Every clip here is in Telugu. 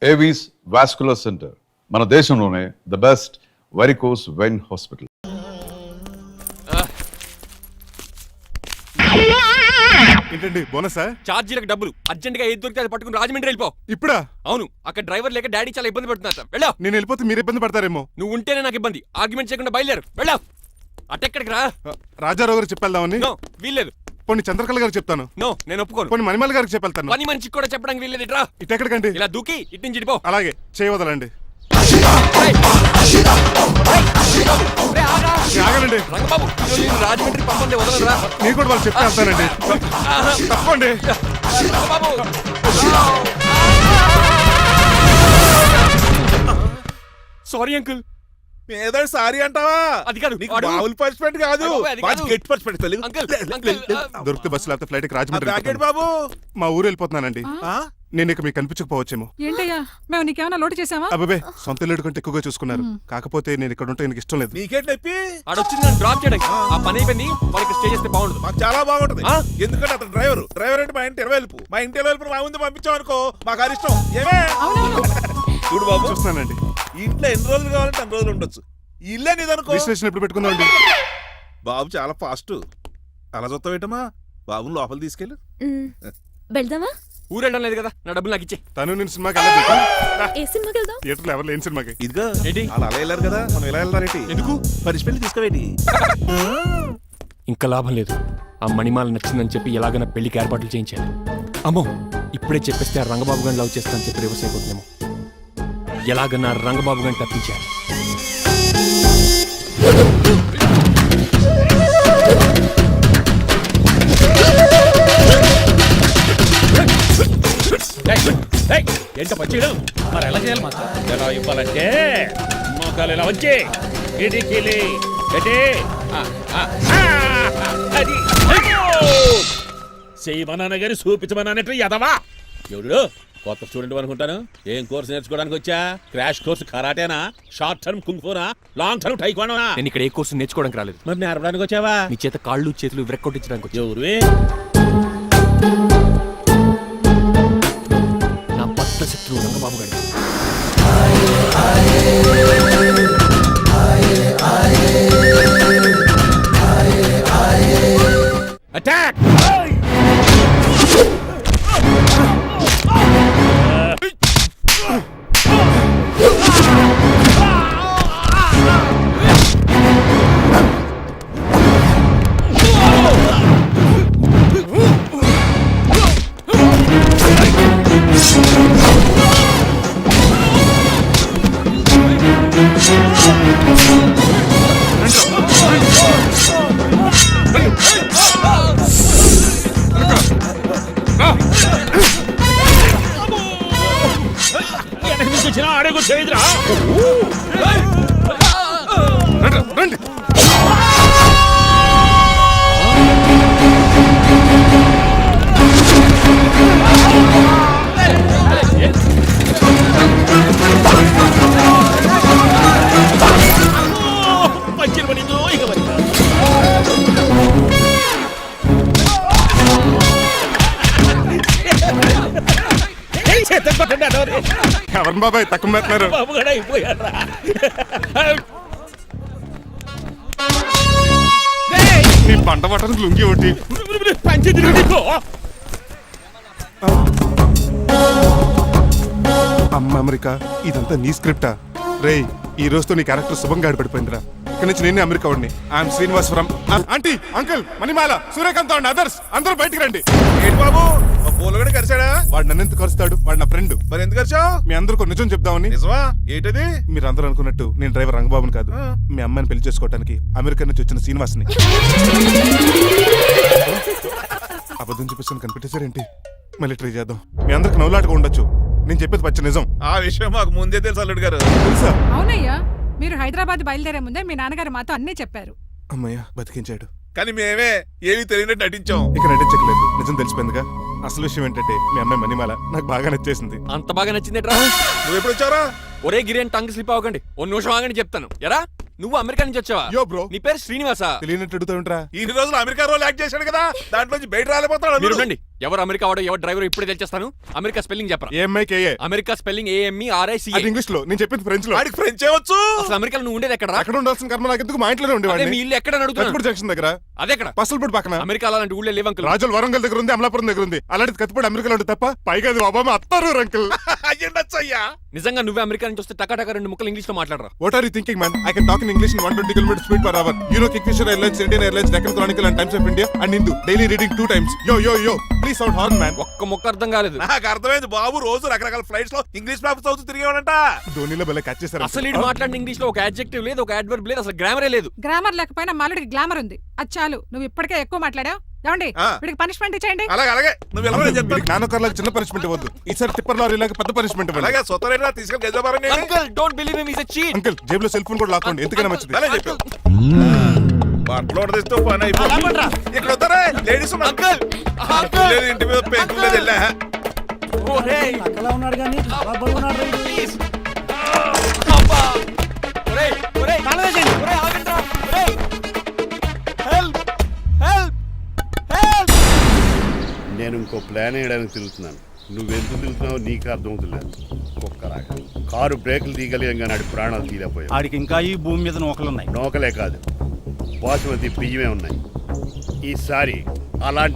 ఏవీస్ వాస్కులర్ సెంటర్ మన దేశంలోనే the best varicose vein hospital. ఏంటండి బోనసా? ఛార్జీలకు డబ్బులు అర్జెంట్ గా ఏది దొరికితే అది పట్టుకుని రాజమండ్రి వెళ్ళిపో. ఇప్పుడా? అవును, అక్కడ డ్రైవర్ లేక డాడీ చాలా ఇబ్బంది పడుతున్నారు. వెళ్ళా. నేను వెళ్ళిపోతే మీరు ఇబ్బంది పడతారేమో. నువ్వు ఉంటేనే నాకు ఇబ్బంది. ఆర్గ్యుమెంట్ చేయకుండా బయలుదేరు. వెళ్ళా. అటెక్కడికి రా. రాజారావు గారికి చెప్పేద్దామని. నో, వీల్లేదు. పోనీ చంద్రకళ గారికి చెప్తాను. నో, నేను ఒప్పుకోను. పోనీ మణిమాల గారికి చెప్పేళ్తాను. పని మనిషికి కూడా చెప్పడానికి వీల్లేదు. రా. ఇటెక్కడికండి? ఇలా దూకి ఇటు నుంచి ఇటు పో. అలాగే చేయవదలండి. ఆగనండి రంగబాబు, రాజమండ్రి పంపండి, వదలరా. నేను కూడా వాళ్ళు చెప్పేస్తానండి. తప్పండి రంగబాబు. Sorry uncle. ఏదో సారీ అంటావా? అది కాదు, మామూలు పనిష్మెంట్ కాదు, గెట్ పనిష్మెంట్. దొరికితే బస్సు లేకపోతే ఫ్లైట్ కి రాజమండ్రి ప్యాకెట్ బాబు. మా ఊరు వెళ్ళిపోతున్నానండి. నేను ఇక మీకు కనిపించకపోవచ్చేమో. ఏంటయ్యా, మేము నీకేమైనా లోటు చేసావా? అబ్బాబే, సొంత ఇల్లు కంటే ఎక్కువగా చూసుకున్నారు. కాకపోతే నేను ఇక్కడ ఉంటే నాకు ఇష్టం లేదు. నీకేట్ నొప్పి? ఆడొచ్చింది నన్ను డ్రాప్ చేయడానికి. ఆ పని అయిపోయింది. వాళ్ళకి స్టే చేస్తే బాగుండదు. మాకు చాలా బాగుంటది. ఎందుకంటే అతను డ్రైవర్ అంటే మా ఇంటి ఇరవైపు, మా ఇంటి ఇరవైపు మా ముందు పంపించాం అనుకో, మాకు అది ఇష్టం. ఏమే చూడు బాబు, చూస్తున్నానండి. ఇంట్లో ఎన్ని రోజులు కావాలంటే అన్ని రోజులు ఉండొచ్చు. ఇల్లే నీదనుకో. విశ్లేషణ ఎప్పుడు పెట్టుకుందామండి? బాబు చాలా ఫాస్ట్. అలా చూస్తావేటమ్మా? బాబుని లోపల తీసుకెళ్ళు. వెళ్దామా? ఊరెళ్ళడం లేదు కదా, నా డబ్బులు నాకు ఇచ్చే. తను నేను సినిమాకి వెళ్ళదు. ఏ సినిమాకి వెళ్దాం? థియేటర్లో ఎవరు లేని సినిమాకి. ఇదిగో ఏంటి? అలా వెళ్ళారు కదా, మనం ఎలా వెళ్తారేంటి? ఎందుకు? పనిష్మెంట్ తీసుకోవేటి? ఇంకా లాభం లేదు. ఆ మణిమాల నచ్చిందని చెప్పి ఎలాగైనా పెళ్లికి ఏర్పాట్లు చేయించాను. అమ్మో, ఇప్పుడే చెప్పేస్తే ఆ రంగబాబు గారిని లవ్ చేస్తానని చెప్పి రివర్స్ అయిపోతుందేమో. ఎలాగన్నా రంగబాబు గారిని తప్పించాలి. ఏంట పచ్చీడు మరి ఎలా చేయాలి? మాకు ఎలా ఇవ్వాలంటే మోకాలు ఎలా వచ్చి ఇడికిలి అది చేయమన్నాను గాని చూపించమన్నట్టు ఎదవా. ఎవడు కొత్త స్టూడెంట్ అనుకుంటాను. ఏం కోర్సు నేర్చుకోవడానికి వచ్చా? క్రాష్ కోర్సు కరాటేనా, షార్ట్ టర్మ్ కుంగ్ఫూనా, లాంగ్ టర్మ్ టైక్వాండోనా? నేను ఇక్కడ ఏ కోర్సు నేర్చుకోవడానికి రాలేదు. మరి నేర్పడానికి వచ్చావా? నీ చేత కాళ్ళు చేతులు విరక్కొట్టించడానికి వచ్చా. ఎవరు? నా బద్ద శత్రువు రంగబాబు గారు. అటాక్! ఆడేకు చేయదురా. రండి. పంచిన పడిందో ఇక పడిందా? ఎవరు బాబాయ్ తక్కువ పెడుతున్నారు? బాబు కూడా అయిపోయారా? నీ పంట పట్టడానికి లుంగి ఒకటి పంచేది అమ్మ అమెరికా. ఇదంతా నీ స్క్రిప్టా? రేయ్, ఈ రోజుతో నీ క్యారెక్టర్ శుభంగా ఆడిపడిపోయిందిరా. ఇక్కడి నుంచి నేనే అమెరికా వాడిని. I'm Srinivas from. Aunty, uncle, Manimala, Suryakant and others అందరూ బయటికి రండి. ఏంటి బాబు, పూలగడ కరిచాడా? వాడు నన్ను ఎందుకు కరుస్తాడు? వాడు నా ఫ్రెండ్. మరి ఎందుకు కరిచావు? మీ అందరూ నిజం చెప్దామని. నిజమా? ఏంటది? మీరు అందరూ అనుకున్నట్టు నేను డ్రైవర్ రంగబాబుని కాదు. మీ అమ్మాయిని పెళ్లి చేసుకోవడానికి అమెరికా నుంచి వచ్చిన శ్రీనివాస్ని. అబద్ధం చూపిస్తాను కనిపెట్టేశారేంటి? మళ్ళీ ట్రై చేద్దాం. మీ అందరికి నవ్వులాటగా ఉండొచ్చు. నేను చెప్పేది పచ్చ నిజం. ఆ విషయం మాకు ముందే తెలుసు అల్లుడు గారు. తెలుసా? అవునయ్యా, మీరు హైదరాబాద్ బయలుదేరే ముందే మీ నాన్నగారు మాతో అన్నీ చెప్పారు. అమ్మయ్య, బతికించాడు. కానీ మేమే ఏమీ తెలియనట్టు నటించాం. ఇక నటించట్లేదు, నిజం తెలిసిపోయిందిగా. అసలు విషయం ఏంటంటే మీ అమ్మాయి మణిమాల నాకు బాగా నచ్చేసింది. అంత బాగా నచ్చిందేట్రా? నువ్వు ఎప్పుడు వచ్చారా? ఒరే గిరియన్, టంగ్ స్లిప్ అవ్వకండి. ఓ నిమిషం ఆగండి చెప్తాను. ఎరా, నువ్వు అమెరికా నుంచి వచ్చావా? యో బ్రో, నీ పేరు శ్రీనివాసా? తెలియనట్టు అడుగుతా ఉంటారా? ఈ రోజులు అమెరికా రోల్ యాక్ట్ చేశాడు కదా, దాంట్లోంచి బయట రాలేపోతాడు. మీరు రండి, ఎవరు అమెరికా వాడో ఎవరు డ్రైవర్ ఇప్పుడే తెచ్చేస్తాను. అమెరికా స్పెల్లింగ్ చెప్పరా. ఏఎంఐకేఏ. America spelling AMERICA. అది ఇంగ్లీష్ లో, నేను చెప్పింది ఫ్రెంచ్ లో. వాడికి ఫ్రెంచ్ ఏవచ్చు. అసలు అమెరికాలో నువ్వు ఉండేది ఎక్కడ? అక్కడ ఉండాల్సిన కర్మ నాకు ఎందుకు, మా ఇంట్లోనే అదే ఉండేవాడిని. మీ ఇల్లు ఎక్కడ అడుగుతున్నా. కత్తిపూడి జంక్షన్ దగ్గర. అదెక్కడ? పసలపూడి పక్కన. అమెరికా అలాంటి ఊళ్ళో లేవు అంకుల్. రాజుల వరంగల్ దగ్గర ఉంది, అమలాపురం దగ్గర ఉంది. అలాంటిది కత్తిపూడి అమెరికాలో ఉంటుంది తప్ప. పైగా అది ఒబామా అత్తారు అంకుల్. అయ్యుండొచ్చు అయ్యా. నిజంగా నువ్వే అమెరికా నుంచి వస్తే టకా 2 ముక్కలు ఇంగ్లీష్ లో మాట్లాడరా. What are you thinking, man? I can talk in English in 120 km speed per hour. You know Kingfisher Airlines, Indian Airlines, Deccan Chronicle and Times of India and Hindu. Daily reading 2 times. Yo. Please sound horn, man. ఒక్క ముక్క అర్థం కాలేదు. నాకు అర్థమైంది బాబు. రోజు రకరకాల ఫ్లైట్స్ లో ఇంగ్లీష్ పేపర్స్ చదువుతూ తిరిగేవాడంట. ధోనిలో భలే క్యాచ్ చేశారు. అసలు ఇది మాట్లాడిన ఇంగ్లీష్ లో ఒక అడ్జెక్టివ్ లేదు, ఒక అడ్వర్బ్ లేదు, అసలు గ్రామరే లేదు. గ్రామర్ లేకపోయినా మాలుడికి గ్లామర్ ఉంది. అది చాలు. నువ్వు ఇప్పటికే ఎక్కువ మాట్లాడావు. ఏమండి ఆ. వీడికి పనిష్మెంట్ ఇచ్చేయండి. అలాగే నువ్వు ఎలా చెప్తాను. నానొకర్లకు చిన్న పనిష్మెంట్ ఇవ్వద్దు. ఈసారి టిప్పర్ లారీలాగా పెద్ద పనిష్మెంట్ ఇవ్వండి. అలాగే సొత్తరేనా తీసుకెళ్ళి గెజబారని uncle don't believe him, he is a cheat. Uncle జేబులో సెల్ ఫోన్ కూడా లాక్కోండి, ఎందుకైనా మంచిది. అలా చెప్పావు. బట్టలు ఉడదీస్తూ పని అయిపోయింది. ఇక్కడ వస్తారా లేడీస్ అంకుల్ అంకుల్ లేదు, ఇంటి మీద పెంకులు లేదు. వెళ్ళా ఒరేయ్ అలా ఉన్నాడు కానీ బాగున్నాడు రైడ్. ప్లీజ్ అబ్బా ఒరేయ్ ఒరేయ్ కాలవేసేయండి. ఒరేయ్ ఆగండ్రా ఒరేయ్ హెల్ప్ హెల్ప్ హెల్ప్. నేను ఇంకో ప్లాన్ వేయడానికి తిరుగుతున్నాను. నువ్వెందుకు తిరుగుతున్నావు నీకు అర్థమవుతులేదు. ఒక్కలాగా కారు బ్రేకులు తీయగలిగాం, నాడి ప్రాణాలు తీయలేకపోయావు. ఆడికి ఇంకా ఈ భూమి మీద నూకలున్నాయి. నోకలే కాదు, బాసుమతి బియ్యమే ఉన్నాయి. ఈసారి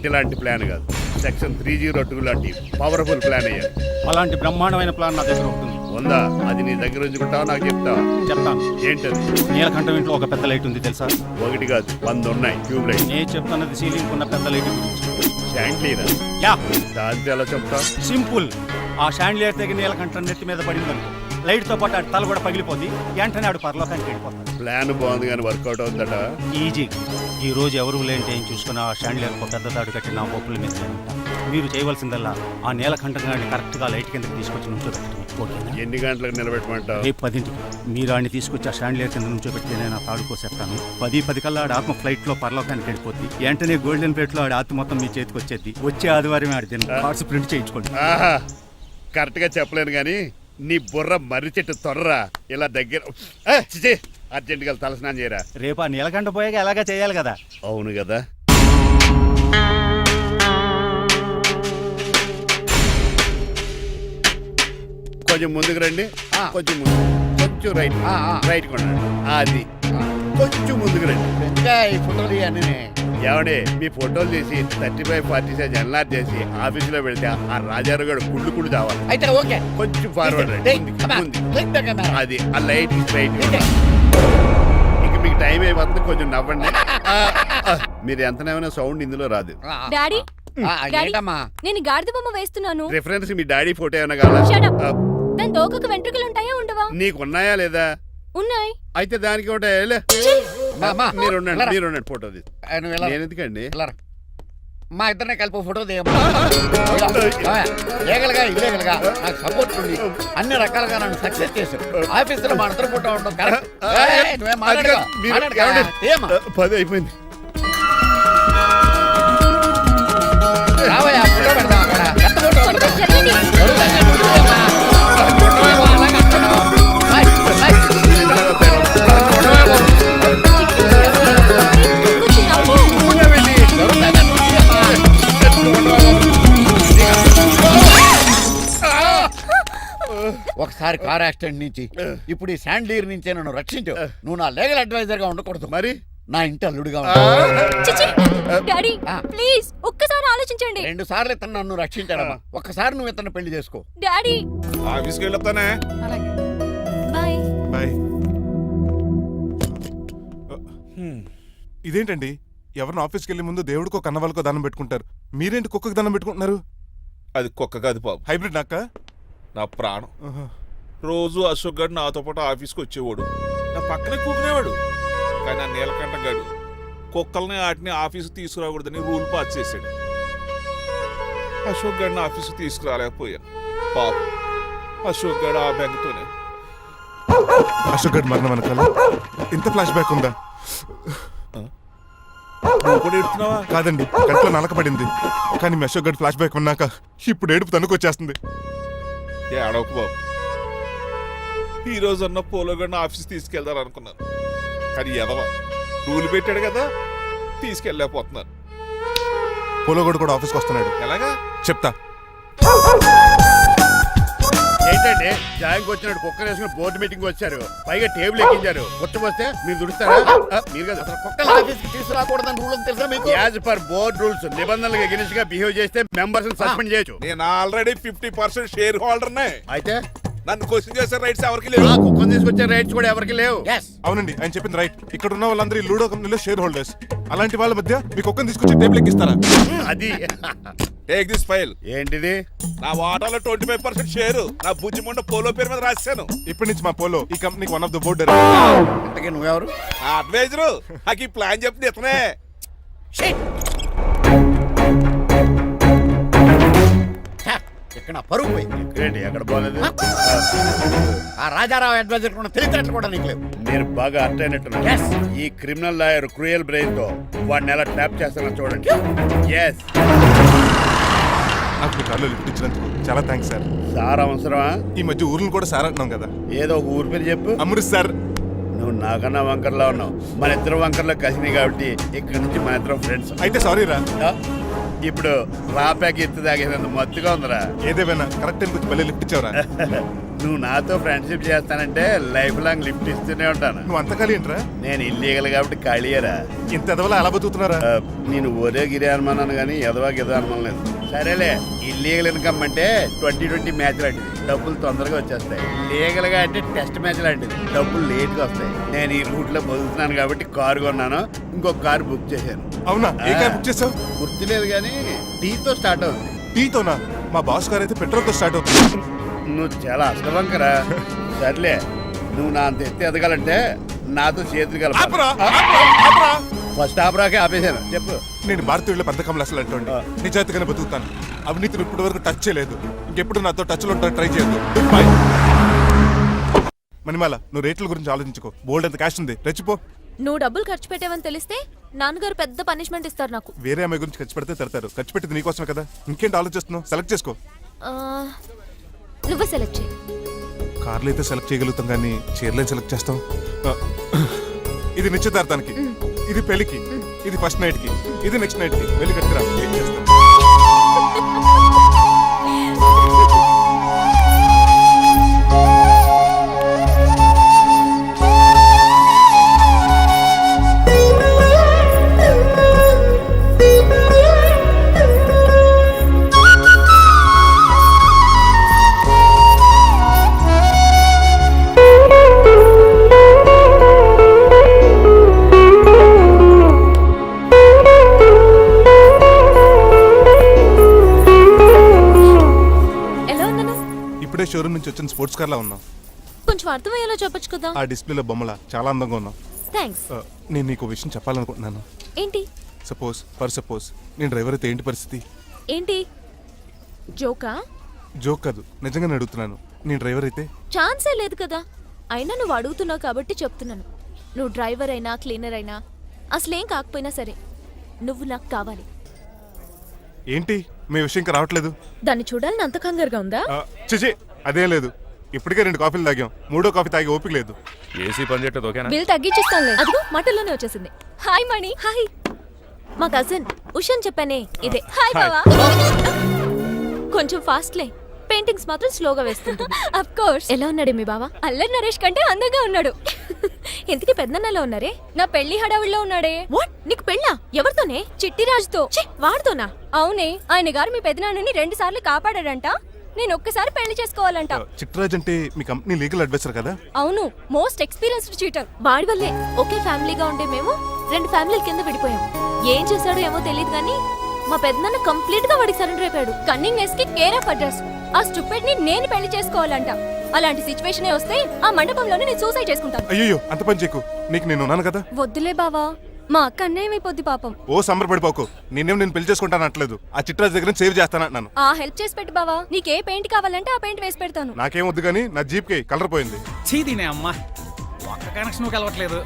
ఇలాంటి ప్లాన్ కాదు, సెక్షన్ 302 లాంటి పవర్ఫుల్ ప్లాన్ అయ్యారు. అలాంటి బ్రహ్మాండమైన ప్లాన్ నా దగ్గర ఉంటుంది. ఉందా? అది నీ దగ్గర ఉంచుకుంటావా, నాకు చెప్తావా? చెప్తాను. ఏంటది? నీలకంఠం ఇంట్లో ఒక పెద్ద లైట్ ఉంది తెలుసా? ఒకటి కాదు 100 ఉన్నాయి ట్యూబ్ లైట్. నేను చెప్తున్నది సీలింగ్ ఉన్న పెద్ద లైట్ గురించి. శాండ్లీరా? యా, దాంతో ఎలా చెప్తా? సింపుల్. ఆ షాండ్లియర్ దగ్గర నీలకంఠం నెత్తి మీద పడింది అనుకో, లైట్ తో పాటు ఆడి తల కూడా పగిలిపోద్ది. వెంటనే ఆడు పరలోకానికి వెళ్ళిపోతాడు. ప్లాన్ బాగుంది కానీ వర్కౌట్ అవుతుందట. ఈజీ. ఈ రోజు ఎవరు లేంటే ఏం చూసుకుని ఆ షాండ్లియర్ పెద్ద తాడు కట్టి నా బొప్పుల మీద ఉంటా. మీరు చేయవలసిందల్లా ఆ నీలకంఠం గారిని కరెక్ట్ గా లైట్ కిందకి తీసుకొచ్చి నుంచోబెట్టండి. ఓకేనా? ఎన్ని గంటలకు నిలబెట్టమంటావు? రేపు 10ంటికి మీరు ఆడిని తీసుకొచ్చి ఆ షాండ్లియర్ కింద నుంచోబెట్టి నేను ఆ తాడు కోసేస్తాను. 10 కల్లా ఆడ ఆత్మ ఫ్లైట్ లో పరలోకానికి వెళ్ళిపోద్ది. వెంటనే గోల్డెన్ ప్లేట్ లో ఆడి ఆత్మ మొత్తం మీ చేతికి వచ్చేది. వచ్చే ఆదివారం ఆడి తిన్న కార్డ్స్ ప్రింట్ చేయించుకోండి. ఆహా, కరెక్ట్ గా చెప్పలేను కానీ నీ బుర్ర మర్రి చెట్టు తొర్రా. ఇలా దగ్గర అర్జెంటుగా తలస్నానం చేయరా. రేపు ఆ నీలకంఠ పోయాక ఎలాగా చేయాలి కదా. అవును కదా. కొంచెం ముందుకు రండి. కొంచెం ముందు, కొంచెం రైట్, రైట్ కొనండి. అది కొంచెం ముందుకు రండి. ఈ ఫోటోలు ఇవన్నీ ఏమండి, మీ ఫోటోలు తీసి 35-40 సైజ్ ఎన్లార్ చేసి ఆఫీసులో పెడితే ఆ రాజారావు గారు కుళ్ళు చావాలి. అయితే ఓకే. కొంచెం ఫార్వర్డ్ రండి. ముందుకి. అది ఆ లైట్ స్ట్రైట్. ఇక మీకు టైం అయిపోతుంది, కొంచెం నవ్వండి. మీరు ఎంతనేమైనా సౌండ్ ఇందులో రాదు. డాడీ ఏంటమ్మా? నేను గాడిద బొమ్మ వేస్తున్నాను. రిఫరెన్స్ మీ డాడీ ఫోటో ఏమైనా కావాలా? Shut up. దాని దోకకు వెంట్రుకలు ఉంటాయా ఉండవా? నీకున్నాయా లేదా? ఉన్నాయి. అయితే దానికి ఒకటే మీరు ఉండండి ఫోటో తీసి. నేను ఎందుకండి? మా ఇద్దరిని కలిపి ఫోటో తీయమ్మా. లేగలుగా ఇల్లేగలుగా నాకు సపోర్ట్ ఉంది. అన్ని రకాలుగా నన్ను సక్సెస్ చేశారు. ఆఫీసులో మా ఇద్దరు ఫోటో ఉండడం కరెక్ట్. నువ్వేం మాట్లాడగా 10 అయిపోయింది. రావయ్యా ఫోటో పెడదాం అక్కడ. ఎంత ఫోటో పెడదాం? జరగండి. కొంచెం నవ్వు. ఒకసారి కార్ యాక్సిడెంట్ నుంచి ఇప్పుడు ఈ శాండ్లీర్ నుంచే నన్ను రక్షించు. నువ్వు నా లీగల్ అడ్వైజర్ గా ఉండకూడదు, మరి నా ఇంటి అల్లుడుగా చిచి. డాడీ ప్లీజ్ ఒక్కసారి ఆలోచించండి. 2 సార్లు ఇతను నన్ను రక్షించాడమ్మా. ఒక్కసారి నువ్వు ఇతను పెళ్లి చేసుకో. డాడీ ఆఫీస్కి వెళ్ళొస్తానే. అలాగే. బాయ్. బాయ్. ఇదేంటండి, ఎవరిని ఆఫీస్కి వెళ్ళే ముందు దేవుడికో కన్నవాళ్ళకో దండం పెట్టుకుంటారు, మీరేంటి కుక్కకి దండం పెట్టుకుంటున్నారు? అది కుక్క కాదు బాబు, హైబ్రిడ్ నాక్క. నా ప్రాణం. రోజు అశోక్ గడు నాతో పాటు ఆఫీస్కి వచ్చేవాడు, నా పక్కనే కూకునేవాడు. కానీ ఆ నీలకంఠ గడు కుక్కల్ని వాటిని ఆఫీసు తీసుకురాకూడదని రూల్ పాస్ చేశాడు. అశోక్ గడిని ఆఫీసు తీసుకురాలేకపోయాను. పాపం అశోక్ గడు ఆ బెంగతోనే. అశోక్ గడ్ మరణం వెనకాల ఇంత ఫ్లాష్ బ్యాక్ ఉందా? నువ్వు కూడా ఎడుతున్నావా? కాదండి, కంట్లో నలకబడింది. కానీ మీ అశోక్ గడ్ ఫ్లాష్ బ్యాక్ ఉన్నాక ఇప్పుడు ఏడుపు తనుకొచ్చేస్తుంది. ఏడవకు బాబు, ఈ రోజు అన్న పోలో గడిని ఆఫీస్ తీసుకెళ్దారు అనుకున్నాను. కానీ ఎదవ రూల్ పెట్టాడు కదా, తీసుకెళ్ళలేకపోతున్నాను. పోలోగోడు కూడా ఆఫీస్కి వస్తున్నాడు. ఎలాగా? చెప్తా. ఏంటండి జాయింగ్ వచ్చినట్టు కుక్కర్ వేసుకుని బోర్డు మీటింగ్ వచ్చారు, పైగా టేబుల్ ఎక్కించారు. వస్తే మీరు దుడుస్తారా? మీరు కదా అసలు కుక్కలు ఆఫీస్కి తీసుకురాకూడదని రూల్ అని తెలుసా మీకు? యాజ్ పర్ బోర్డ్ రూల్స్ నిబంధనలకు ఎగనిస్ట్ గా బిహేవ్ చేస్తే మెంబర్స్ సస్పెండ్ చేయొచ్చు. నేను ఆల్రెడీ 50% షేర్ హోల్డర్నే. అయితే నన్ను క్వశ్చన్ చేసే రైట్స్ ఎవరికి లేవు. ఆ కుక్కను తీసుకొచ్చే రైట్స్ కూడా ఎవరికి లేవు. Yes. అవునండి, ఆయన చెప్పింది రైట్. ఇక్కడ ఉన్న వాళ్ళందరూ ఈ లూడో కంపెనీలో షేర్ హోల్డర్స్. అలాంటి వాళ్ళ మధ్య మీ కుక్కను తీసుకొచ్చి టేబుల్ ఎక్కిస్తారా? అది టేక్ దిస్ ఫైల్. ఏంటిది? నా వాటాలో 25% షేరు నా బుజ్జి ముండ పోలో పేరు మీద రాశాను. ఇప్పటి నుంచి మా పోలో ఈ కంపెనీకి వన్ ఆఫ్ ద బోర్డ్. ఇంతకీ నువ్వెవరు? ఆ అడ్వైజరు నాకు ఈ ప్లాన్ చెప్పింది ఇతనే. ఛ, ఇక్కడ నా పరువు పోయింది. ఏంటి ఎక్కడ పోలేదు? ఆ రాజారావు అడ్వైజర్ కూడా తెలియటట్లు కూడా నీకు లేవు. మీరు బాగా అర్థ అయినట్టున్నారు. Yes. ఈ క్రిమినల్ లాయర్ క్రూయల్ బ్రెయిన్ తో వాడిని ఎలా ట్రాప్ చేస్తానో చూడండి. ఎస్ నాకు మీ కార్లో లిఫ్ట్ ఇచ్చినందుకు చాలా థ్యాంక్స్ సార్. సార్ అవసరమా? ఈ మధ్య ఊర్లు కూడా సార్ అంటున్నాం కదా. ఏదో ఒక ఊరి పేరు చెప్పు. అమృత్సర్. నువ్వు నాకన్నా వంకర్లా ఉన్నావు. మన ఇద్దరు వంకర్లో కలిసినాయి కాబట్టి ఇక్కడ నుంచి మన ఇద్దరం ఫ్రెండ్స్. అయితే సారీ రా. ఇప్పుడు రాపాకి ఎత్తు తాగేదంత మత్తుగా ఉందిరా. ఏదేమైనా కరెక్ట్ టైంకి వచ్చి మళ్ళీ లిఫ్ట్ ఇచ్చావురా. నువ్వు నాతో ఫ్రెండ్షిప్ చేస్తానంటే లైఫ్ లాంగ్ లిఫ్ట్ ఇస్తూనే ఉంటాను. నువ్వు అంత ఖాళీ ఏంట్రా? నేను ఇల్లీగల్ కాబట్టి ఖాళీయరా. ఇంత ఎదవలా ఎలా బతుకుతున్నారా? నేను ఒరే గిరి అనుమానాను కానీ ఎదవాకి ఎదో అనుమానం లేదు. సరేలే, ఇల్లీగల్ ఇన్కమ్ అంటే 2020 మ్యాచ్ లాంటిది, డబ్బులు తొందరగా వచ్చేస్తాయి. లీగల్ గా అంటే టెస్ట్ మ్యాచ్ లాంటిది, డబ్బులు లేట్ గా వస్తాయి. నేను ఈ రూట్ లో బతుకుతున్నాను కాబట్టి కారు కొన్నాను, ఇంకొక కారు బుక్ చేశాను. అవునా? ఏ కార్ బుక్ చేసావు? గుర్తులేదు కానీ టీతో స్టార్ట్ అవుతుంది. టీతోనా? మా బాస్ గారు అయితే పెట్రోల్ తో స్టార్ట్ అవుతుంది. నువ్వు చాలా అష్టవంకరా. సర్లే, నువ్వు నా అంత ఎత్తి ఎదగాలంటే నాతో చేతులు ఆపురా, కలపాలి. ఆపురా, ఆపురా. ఫస్ట్ ఆపరాకే ఆపేశాను. చెప్పు. నేను భారతీయుల బద్ధకంలో అసలు అంటోండి నిజాయితీగానే బతుకుతాను. అవినీతిని ఇప్పటి వరకు టచ్ చేయలేదు. ఇంకెప్పుడు నాతో టచ్ లో ట్రై చేయొద్దు. Good bye. మణిమాల, నువ్వు రేట్ల గురించి ఆలోచించుకో. బోల్డ్ అంత క్యాష్ ఉంది, రెచ్చిపో. నువ్వు డబ్బులు ఖర్చు పెట్టావని తెలిస్తే నాన్నగారు పెద్ద పనిష్మెంట్ ఇస్తారు నాకు. వేరే అమ్మాయి గురించి ఖర్చు పెడితే తిడతారు. ఖర్చు పెట్టింది నీకోసమే కదా. ఇంకేంటి ఆలోచిస్తున్నావు? సెలెక్ట్ చేసుకో. ఆ, నువ్వే సెలెక్ట్ చేయి. కార్లు అయితే సెలెక్ట్ చేయగలుగుతాం కానీ చీరలే సెలెక్ట్ చేస్తాం. ఆ, ఇది నిశ్చితార్థానికి, ఇది పెళ్లికి, ఇది ఫస్ట్ నైట్ కి, ఇది నెక్స్ట్ నైట్ కి. వెళ్ళి కట్టుకురా. ఏం చేస్తాం? ఎలా ఉన్నాను? ఇప్పుడే షోరూమ్ నుంచి వచ్చిన స్పోర్ట్స్ కార్ లా ఉన్నావు. కొంచెం అర్థమయ్యేలా చెప్పొచ్చు కదా. ఆ డిస్ప్లేలో బొమ్మల చాలా అందంగా ఉన్నావు. థ్యాంక్స్. నేను నీకు విషయం చెప్పాలనుకుంటున్నాను. ఏంటి? సపోజ్ నేను డ్రైవర్ అయితే ఏంటి పరిస్థితి? ఏంటి జోకా? జోక్ కాదు, నిజంగానే అడుగుతున్నాను. నేను డ్రైవర్ అయితే ఛాన్సే లేదు కదా. అయినా నువ్వు అడుగుతున్నావు కాబట్టి చెప్తున్నాను. నువ్వు డ్రైవర్ అయినా క్లీనర్ అయినా అసలేం కాకపోయినా సరే నువ్వు నాకు కావాలి. ఏంటి మీ విషయం ఇంకా రావట్లేదు? దాన్ని చూడాలని అంత కంగారుగా ఉందా? చిచి, అదేం లేదు. ఇప్పటికే 2 కాఫీలు తాగాం. 3వ కాఫీ తాగి ఓపిక లేదు. ఏసీ పని చేయట్లేదు, ఓకేనా? బిల్ తగ్గించిస్తానులే. అదిగో మాటల్లోనే వచ్చేసింది. హాయ్ మణి. హాయ్. మా కజిన్ ఉషాన్ చెప్పానే ఇదే. హాయ్ బావా. కొంచెం ఫాస్ట్లే, పెయింటింగ్స్ మాత్రం స్లోగా వేస్తుంటుంది. Of course. ఎలా ఉన్నాడు మీ బావ? అల్లరి నరేష్ కంటే అందంగా ఉన్నాడు. ఇంతకీ పెద్దన్నలో ఉన్నారే? నా పెళ్లి హడావిడిలో ఉన్నాడే. వాట్? నీకు పెళ్ళా? ఎవరితోనే? చిట్టిరాజుతో. వాడుతోనా? అవునే, ఆయన గారు మీ పెద్దనాన్నని 2 సార్లు కాపాడాడంట. నేను ఒక్కసారి పెళ్లి చేసుకోవాలంట. చిట్రాజ్ అంటే మీ కంపెనీ లీగల్ అడ్వైజర్ కదా? అవును, మోస్ట్ ఎక్స్పీరియన్స్డ్ చీటర్. వాడి వల్లే ఒకే ఫ్యామిలీగా ఉండే మేము 2 ఫ్యామిలీల కింద విడిపోయాం. ఏం చేశాడో ఏమో తెలియదు కానీ మా పెద్దనాన్న కంప్లీట్ గా వాడికి సరెండర్ అయిపోయాడు. కన్నింగ్ నెస్ కి కేర్ ఆఫ్ అడ్రస్. ఆ స్టూపిడ్ ని నేను పెళ్లి చేసుకోవాలంట. అలాంటి సిచ్యువేషన్ వస్తే ఆ మండపంలోనే నేను సూసైడ్ చేసుకుంటాను. అయ్యో, అంత పని చేయకు. నీకు నేను ఉన్నాను కదా. వద్దులే బావా, మా అక్క అన్యాయమైపోద్ది పాపం. ఓ సంబరపడిపోకు. నేను పెళ్లి చేసుకుంటాను అంటలేదు. ఆ చిట్రాజ్ దగ్గర సేవ్ చేస్తానంటున్నాను. ఆ హెల్ప్ చేసి పెట్టు బావా. నీకే పెయింట్ కావాలంటే ఆ పెయింట్ వేసి పెడతాను. నాకేం వద్దు కానీ నా జీప్ కి కలర్ పోయింది. చీదీనే అమ్మా, ఒక్క కనెక్షన్ కలవట్లేదు.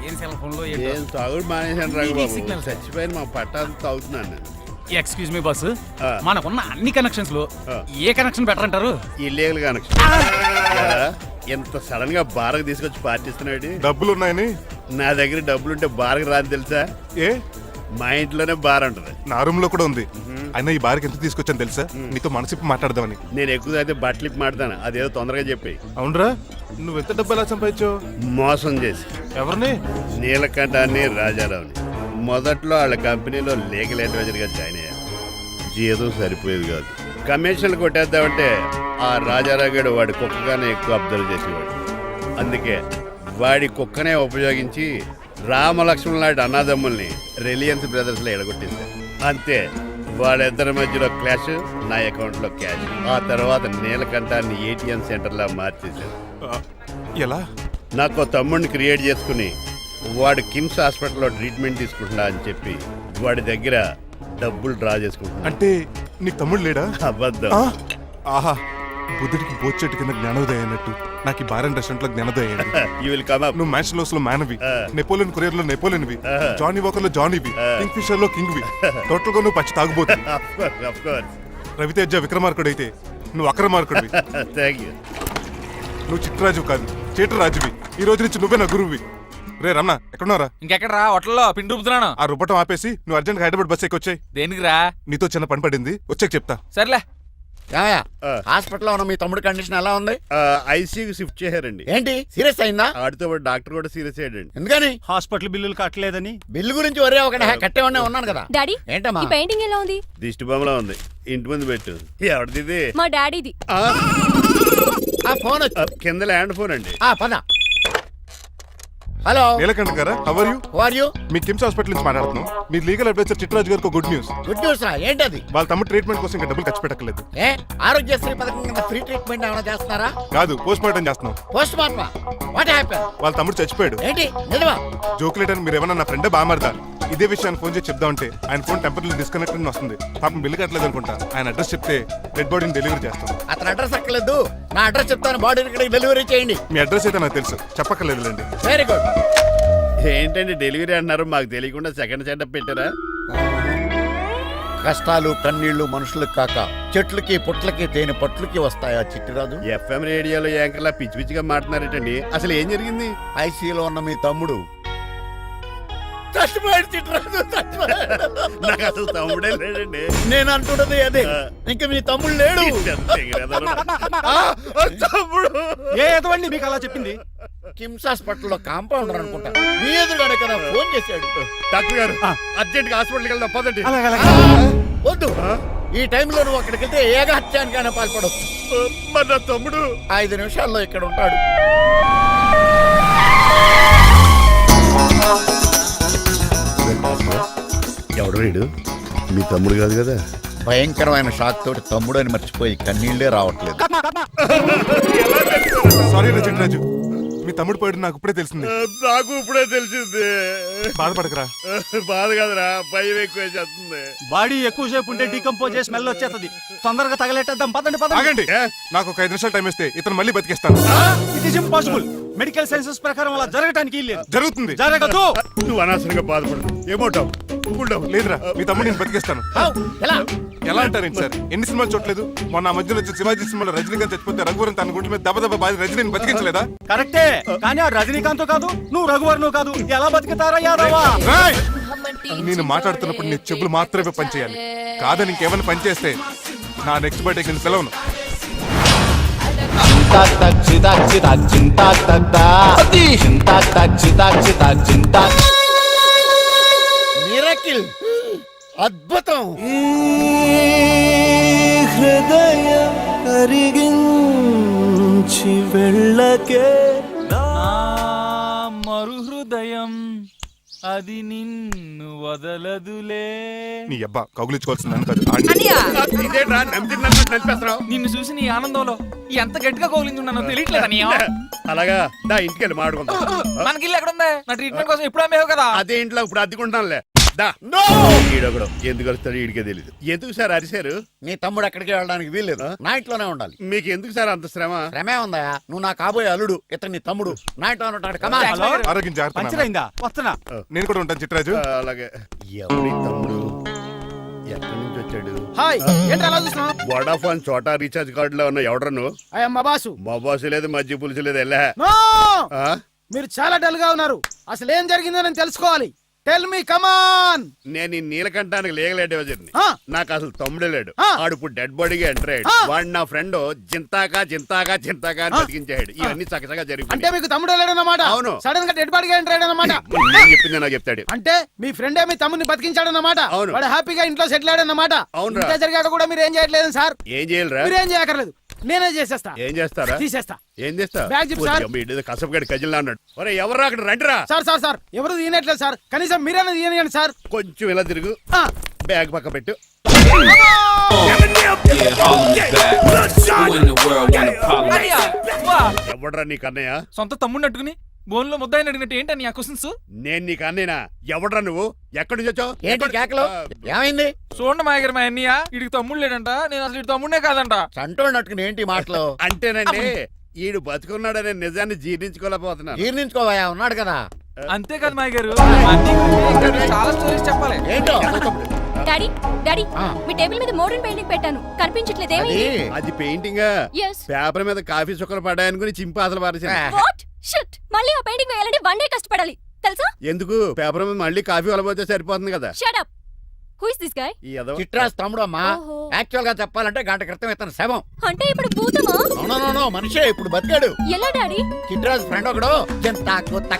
ఏం సెల్ ఫోన్ లో ఏం తాగుడు మానేశాను రాఘు బాబు. సిగ్నల్ చచ్చిపోయిన మా పట్టాలు తాగుతున్నాను నేను. ఎక్స్క్యూజ్ మీ బాస్, మనకున్న అన్ని కనెక్షన్స్ లో ఏ కనెక్షన్ బెటర్ అంటారు? Illegal connection. ఎంత సడన్ గా బారకు తీసుకొచ్చి పార్టీస్తున్నాడు. డబ్బులు ఉన్నాయని. నా దగ్గర డబ్బులుంటే బారకు రాని తెలుసా? ఏ మా ఇంట్లోనే బార్ ఉంటుంది. నా రూమ్ లో కూడా ఉంది. అయినా ఈ బార్కి ఎంత తీసుకొచ్చాను తెలుసా? నీతో మనసిప్పి మాట్లాడదామని. నేను ఎక్కువ అయితే బట్టలు ఇప్పి మాడతాను, అదేదో తొందరగా చెప్పి. అవునరా, నువ్వు ఎంత డబ్బు ఎలా సంపాదించావు? మోసం చేసి. ఎవరిని? నీలకంఠాన్ని, రాజారావుని. మొదట్లో వాళ్ళ కంపెనీలో లీగల్ అడ్వైజర్గా జాయిన్ అయ్యాను. జీతం సరిపోయేది కాదు. కమిషన్లు కొట్టేద్దామంటే ఆ రాజారావు గడు వాడి కుక్కగానే ఎక్కువ అబ్జర్వ్ చేసేవాడు. అందుకే వాడి కుక్కనే ఉపయోగించి రామలక్ష్మణ్ లాంటి అన్నదమ్ముల్ని రిలయన్స్ బ్రదర్స్ లో ఎడగొట్టింది. అంతే, వాళ్ళిద్దరి మధ్యలో క్లాష్, నా అకౌంట్ లో క్యాష్. ఆ తర్వాత నీలకంఠాన్ని ఏటీఎం సెంటర్ లా మార్చేశారు. ఎలా? నాకు తమ్ముడిని క్రియేట్ చేసుకుని వాడు కిమ్స్ హాస్పిటల్లో ట్రీట్మెంట్ తీసుకుంటున్నా అని చెప్పి వాడి దగ్గర డబ్బులు డ్రా చేసుకుంటున్నా. అంటే నీకు తమ్ముడు లేడా? అబద్ధం. ఆహా, బుద్ధుడికి బోచెట్టు కింద జ్ఞానోదయం అన్నట్టు నాకు ఈ బార్ అండ్ రెస్టారెంట్ లో జ్ఞానోదయం అయింది. You will come up. నువ్వు మ్యాన్షన్ లో మ్యాన్వి, నెపోలియన్ కొరియర్ లో నెపోలియన్వి, జానీ వాకర్ లో జానీవి, కింగ్ ఫిషర్ లో కింగ్వి. టోటల్ గా నువ్వు పచ్చి తాగుబోతుంది. Of course. రవితేజ విక్రమార్కుడు అయితే నువ్వు అక్రమార్కుడివి. Thank you. నువ్వు చిట్టరాజు కాదు, చీటరాజువి. ఈ రోజు నుంచి నువ్వే నా గురువువి. రే రమణ, ఎక్కడున్నారా? ఇంకెక్కడరా హోటల్లో పిండి రుబ్బుతున్నాను. ఆ రుబ్బటం ఆపేసి నువ్వు అర్జెంట్ హైదరాబాద్ బస్ ఎక్కొచ్చాయి. దేనికిరా? నీతో చిన్న పని పడింది, వచ్చాక చెప్తా. సర్లే. హాస్పిటల్లో ఉన్న మీ తమ్ముడు కండిషన్ ఎలా ఉంది? ఐసీయూకి షిఫ్ట్ చేశారండి. ఏంటి సీరియస్ అయిందా? ఆడితో పాటు డాక్టర్ కూడా సీరియస్ అయ్యాడండి. ఎందుకని? హాస్పిటల్ బిల్లులు కట్టలేదని. బిల్లు గురించి ఒరే ఒకటి కట్టేవాడినే ఉన్నాను కదా. డాడీ, ఏంటమ్మా? ఈ పెయింటింగ్ ఎలా ఉంది? దిష్టి బొమ్మలా ఉంది, ఇంటి ముందు పెట్టు. ఎవరిది? మా డాడీది. ఆ ఫోన్ కింద ల్యాండ్ ఫోన్ అండి. పద. హలో, నీలకంఠ గారా, how are you? Who are you? మీ కిమ్స్ హాస్పిటల్ నుంచి మాట్లాడుతున్నాం. మీ లీగల్ అడ్వైజర్ చిట్టరాజు గారికి గుడ్ న్యూస్. గుడ్ న్యూస్ రా. ఏంటది? వాళ్ళ తమ్ముడు ట్రీట్మెంట్ కోసం ఇంకా డబ్బులు ఖర్చు పెట్టలేదు. ఏ ఆరోగ్యశ్రీ పథకం కింద ఫ్రీ ట్రీట్మెంట్ ఏమైనా చేస్తున్నారా? కాదు, పోస్ట్ మార్టం చేస్తున్నాం. పోస్ట్ మార్టమా? What happen? వాళ్ళ తమ్ముడు చచ్చిపోయాడు. ఏంటి నిజమా? జోకులేటని మీరు ఏమన్నా నా ఫ్రెండే బామర్దా? ఇదే విషయాన్ని ఫోన్ చేసి చెప్దామంటే ఆయన ఫోన్ టెంపరీ డిస్కనెక్ట్ అని వస్తుంది. పాపం బిల్లు కట్టలేదు అనుకుంటా. ఆయన అడ్రస్ చెప్తే డెడ్ బాడీని డెలివరీ చేస్తాం. అతను అడ్రస్ అక్కర్లేదు, నా అడ్రస్ చెప్తాను, బాడీని ఇక్కడికి డెలివరీ చేయండి. మీ అడ్రస్ అయితే నాకు తెలుసు, చెప్పక్కర్లేదులేండి. Very good. ఏంటండి డెలివరీ అన్నారు, మాకు తెలియకుండా సెకండ్ సెటప్ పెట్టారా? కష్టాలు కన్నీళ్లు మనుషులకు కాక చెట్లకి పుట్లకి తేనె పట్లకి వస్తాయా చిట్టిరాజు? ఎఫ్ఎం రేడియోలో యాంకర్లా పిచ్చి పిచ్చిగా మాట్లాడారేటండి. అసలు ఏం జరిగింది? ఐసీయూలో ఉన్న మీ తమ్ముడు చచ్చిపోయాడు చిట్టిరాజు, చచ్చిపోయాడు. నాకు అసలు తమ్ముడే లేడండి. నేను అంటున్నది అదే, ఇంకా మీ తమ్ముడు లేడు. తమ్ముడు ఏ ఎదవండి మీకు అలా చెప్పింది? కిమ్స్ హాస్పిటల్లో కాంపౌండర్ అనుకుంటా, మీ ఎదురుగానే కదా ఫోన్ చేశాడు. డాక్టర్ గారు అర్జెంట్ గా హాస్పిటల్కి వెళ్దాం పదండి. వద్దు, ఈ టైంలో నువ్వు అక్కడికి వెళ్తే ఏకహత్యానికైనా పాల్పడవచ్చు. మరి నా తమ్ముడు 5 నిమిషాల్లో ఇక్కడ ఉంటాడు. ఎవడు వీడు? మీ తమ్ముడు కాదు కదా? భయంకరమైన షాక్ తోటి తమ్ముడు అని మర్చిపోయి కన్నీళ్లే రావట్లేదు. సారీ రా చిట్టరాజు, మీ తమ్ముడు పోయాడు నాకు ఇప్పుడే తెలిసింది. నాకు ఇప్పుడే తెలిసింది. బాధపడకరా. బాధ కాదురా, భయం ఎక్కువ చేస్తుంది. బాడీ ఎక్కువసేపు ఉంటే డీకంపోజ్ చేసి స్మెల్ వచ్చేస్తుంది. తొందరగా తగలెట్టేద్దాం, పదండి పదండి. ఆగండి, నాకు ఒక 5 నిమిషాలు టైం ఇస్తే ఇతను మళ్ళీ బతికేస్తాను. It is impossible. Medical sciences ప్రకారం అలా జరగటానికి లేదు. జరుగుతుంది. జరగదు. నువ్వు అనవసరంగా బాధపడు. ఏమోటావు? లేదురా, మీ తమ్ముడు నేను బతికేస్తాను. ఎలా అంటారేంటి సార్? ఎన్ని సినిమాలు చూడలేదు? మొన్న మధ్యలో వచ్చిన శివాజీ సినిమాలో రజనీకాంత్ చచ్చిపోతే రఘువరన్ తన గుండె మీద దెబ్బ బాధ రజనీని బతికించలేదా? కరెక్టే, కానీ ఆ రజనీకాంత్ కాదు, నువ్వు రఘువర్ను కాదు. ఎలా బతుకుతారా యాదవా? నేను మాట్లాడుతున్నప్పుడు నీ చెప్పులు మాత్రమే పనిచేయాలి. కాదని ఇంకేమైనా పనిచేస్తే నా నెక్స్ట్ బర్త్డే కింద పిలవను. మిరకిల్, అద్భుతం. హృదయం కరిగించి వెళ్ళకే మరు హృదయం అది నిన్ను వదలదులే. నీ అబ్బా కౌగులించుకోవాల్సింది అని కాదు. నిన్ను చూసి నీ ఆనందంలో ఎంత గట్టిగా కౌలించున్నానో తెలియట్లేదని. అలాగా దా ఇంటికి వెళ్ళి మాడుకుందాం. మనకి ఇల్లు ఎక్కడుంది? నా ట్రీట్మెంట్ కోసం ఎప్పుడు అమ్మేవు కదా. అదే ఇంట్లో ఇప్పుడు అద్దెకుంటానులే. ఈడొకడు ఎందుకు వస్తాడు ఈడికే తెలీదు. ఎందుకు సార్ అరిశారు? నీ తమ్ముడు ఎక్కడికి వెళ్ళడానికి వీల్లేదు, నా ఇంట్లోనే ఉండాలి. మీకు ఎందుకు సార్ అంత శ్రమ? శ్రమే ఉందా? నువ్వు నా కాబోయే అల్లుడు, ఇతను నీ తమ్ముడు, నా ఇంట్లోనే ఉంటాడు. కమా. ఆరోగ్యం జాగ్రత్త. పంచరైందా? వస్తున్నా. నేను కూడా ఉంటాను చిట్టరాజు. అలాగే. ఎవరి తమ్ముడు? ఎక్కడి నుంచి వచ్చాడు? హాయ్, ఏంటి అలా చూస్తున్నావు? వోడాఫోన్ చోటా రీఛార్జ్ కార్డులో ఉన్న ఎవడరా నువ్వు? మా బాసు. మా బాసు లేదు, మజ్జి పులుసు లేదు. వెళ్ళా. మీరు చాలా డల్ గా ఉన్నారు. అసలు ఏం జరిగిందో నేను తెలుసుకోవాలి. టెల్ మీ కమాన్. నేను ఈ నీలకంఠానికి లీగలేడు వజర్ని. ఆ. నాకు అసలు తమ్ముడే లేడు. ఆ. ఆడు ఇప్పుడు డెడ్ బాడీగా ఎంటర్ అయ్యాడు. ఆ. వాడు నా ఫ్రెండ్ జింతాగా అని బతికించాడు. ఇవన్నీ చక్కగా అంటే జరిగిపోయి మీకు తమ్ముడు లేడన్నమాట. అవును. సడన్ గా డెడ్ బాడీగా ఎంటర్ అయ్యాడన్నమాట. నేను చెప్పింది నాకు చెప్తాడు. అంటే మీ ఫ్రెండే మీ తమ్ముని బతికించాడన్నమాట. అవును. వాడు హ్యాపీగా ఇంట్లో సెటిల్ అయ్యాడన్నమాట. అవునురా. ఇంత జరిగాక కూడా మీరు ఏం చేయట్లేదు సార్. ఏం చేయాలిరా? మీరేం చేయక్కర్లేదు, నేనే చేసేస్తా. ఏం చేస్తారా? తీసేస్తా. ఏం చేస్తా? బ్యాగ్ చెప్పు సార్. కసపగడి కజిల్లా అన్నాడు. ఒరే ఎవరు అక్కడ రండిరా. సార్ సార్ సార్ ఎవరు తీయనట్లేదు సార్, కనీసం మీరైనా తీయనియండి సార్. కొంచెం ఇలా తిరుగు. ఆ. బ్యాగ్ పక్క పెట్టు. ఎవడ్రా నీకు అన్నయ్య? సొంత తమ్ముడిని అట్టుకుని బోన్లో ముద్దాయిని అడిగినట్టు ఏంటని ఆ క్వశ్చన్స్? నేను నీకు అన్నయ్యనా? ఎవడ్రా నువ్వు? ఎక్కడి నుంచి వచ్చావు? ఏంటి కేకలు? ఏమైంది? చూడండి మా దగ్గర మా అన్నయ్య ఇడికి తమ్ముడు లేడంట, నేను అసలు ఇటు తమ్ముడే కాదంట. చంటోడు నట్టుకుని ఏంటి మాటలు? అంటేనండి ఈడు బతుకున్నాడనే నిజాన్ని జీర్ణించుకోలేకపోతున్నాను. జీర్ణించుకోవా, ఉన్నాడు కదా. అంతేకాదు మా గారు, మా అన్నయ్య గురించి ఇంకా చాలా స్టోరీస్ చెప్పాలి. ఏంటో డాడీ డాడీ ఆ. మీ టేబుల్ మీద మోడర్న్ పెయింటింగ్ పెట్టాను, కనిపించట్లేదు. అది ఏమైంది? అది పెయింటింగ్. Yes. పేపర్ మీద కాఫీ చుక్కలు పడ్డాయనుకుని చింపి అసలు పారేసాను. వాట్ షిట్, మళ్ళీ ఆ పెయింటింగ్ వేయాలంటే 1 డే కష్టపడాలి తెలుసా? ఎందుకు? పేపర్ మీద మళ్ళీ కాఫీ వలపోతే సరిపోతుంది కదా. Shut up. Who is this guy? ఈ ఎదవ. చిట్రాజ్ తమ్ముడు అమ్మా. ఓహో. యాక్చువల్ గా చెప్పాలంటే గంట క్రితం ఇతను శవం. అంటే ఇప్పుడు భూతమా? నో మనిషే ఇప్పుడు బతికాడు. ఎలా డాడీ? చిట్రాజ్ ఫ్రెండ్ ఒకడు జంతా కుత్త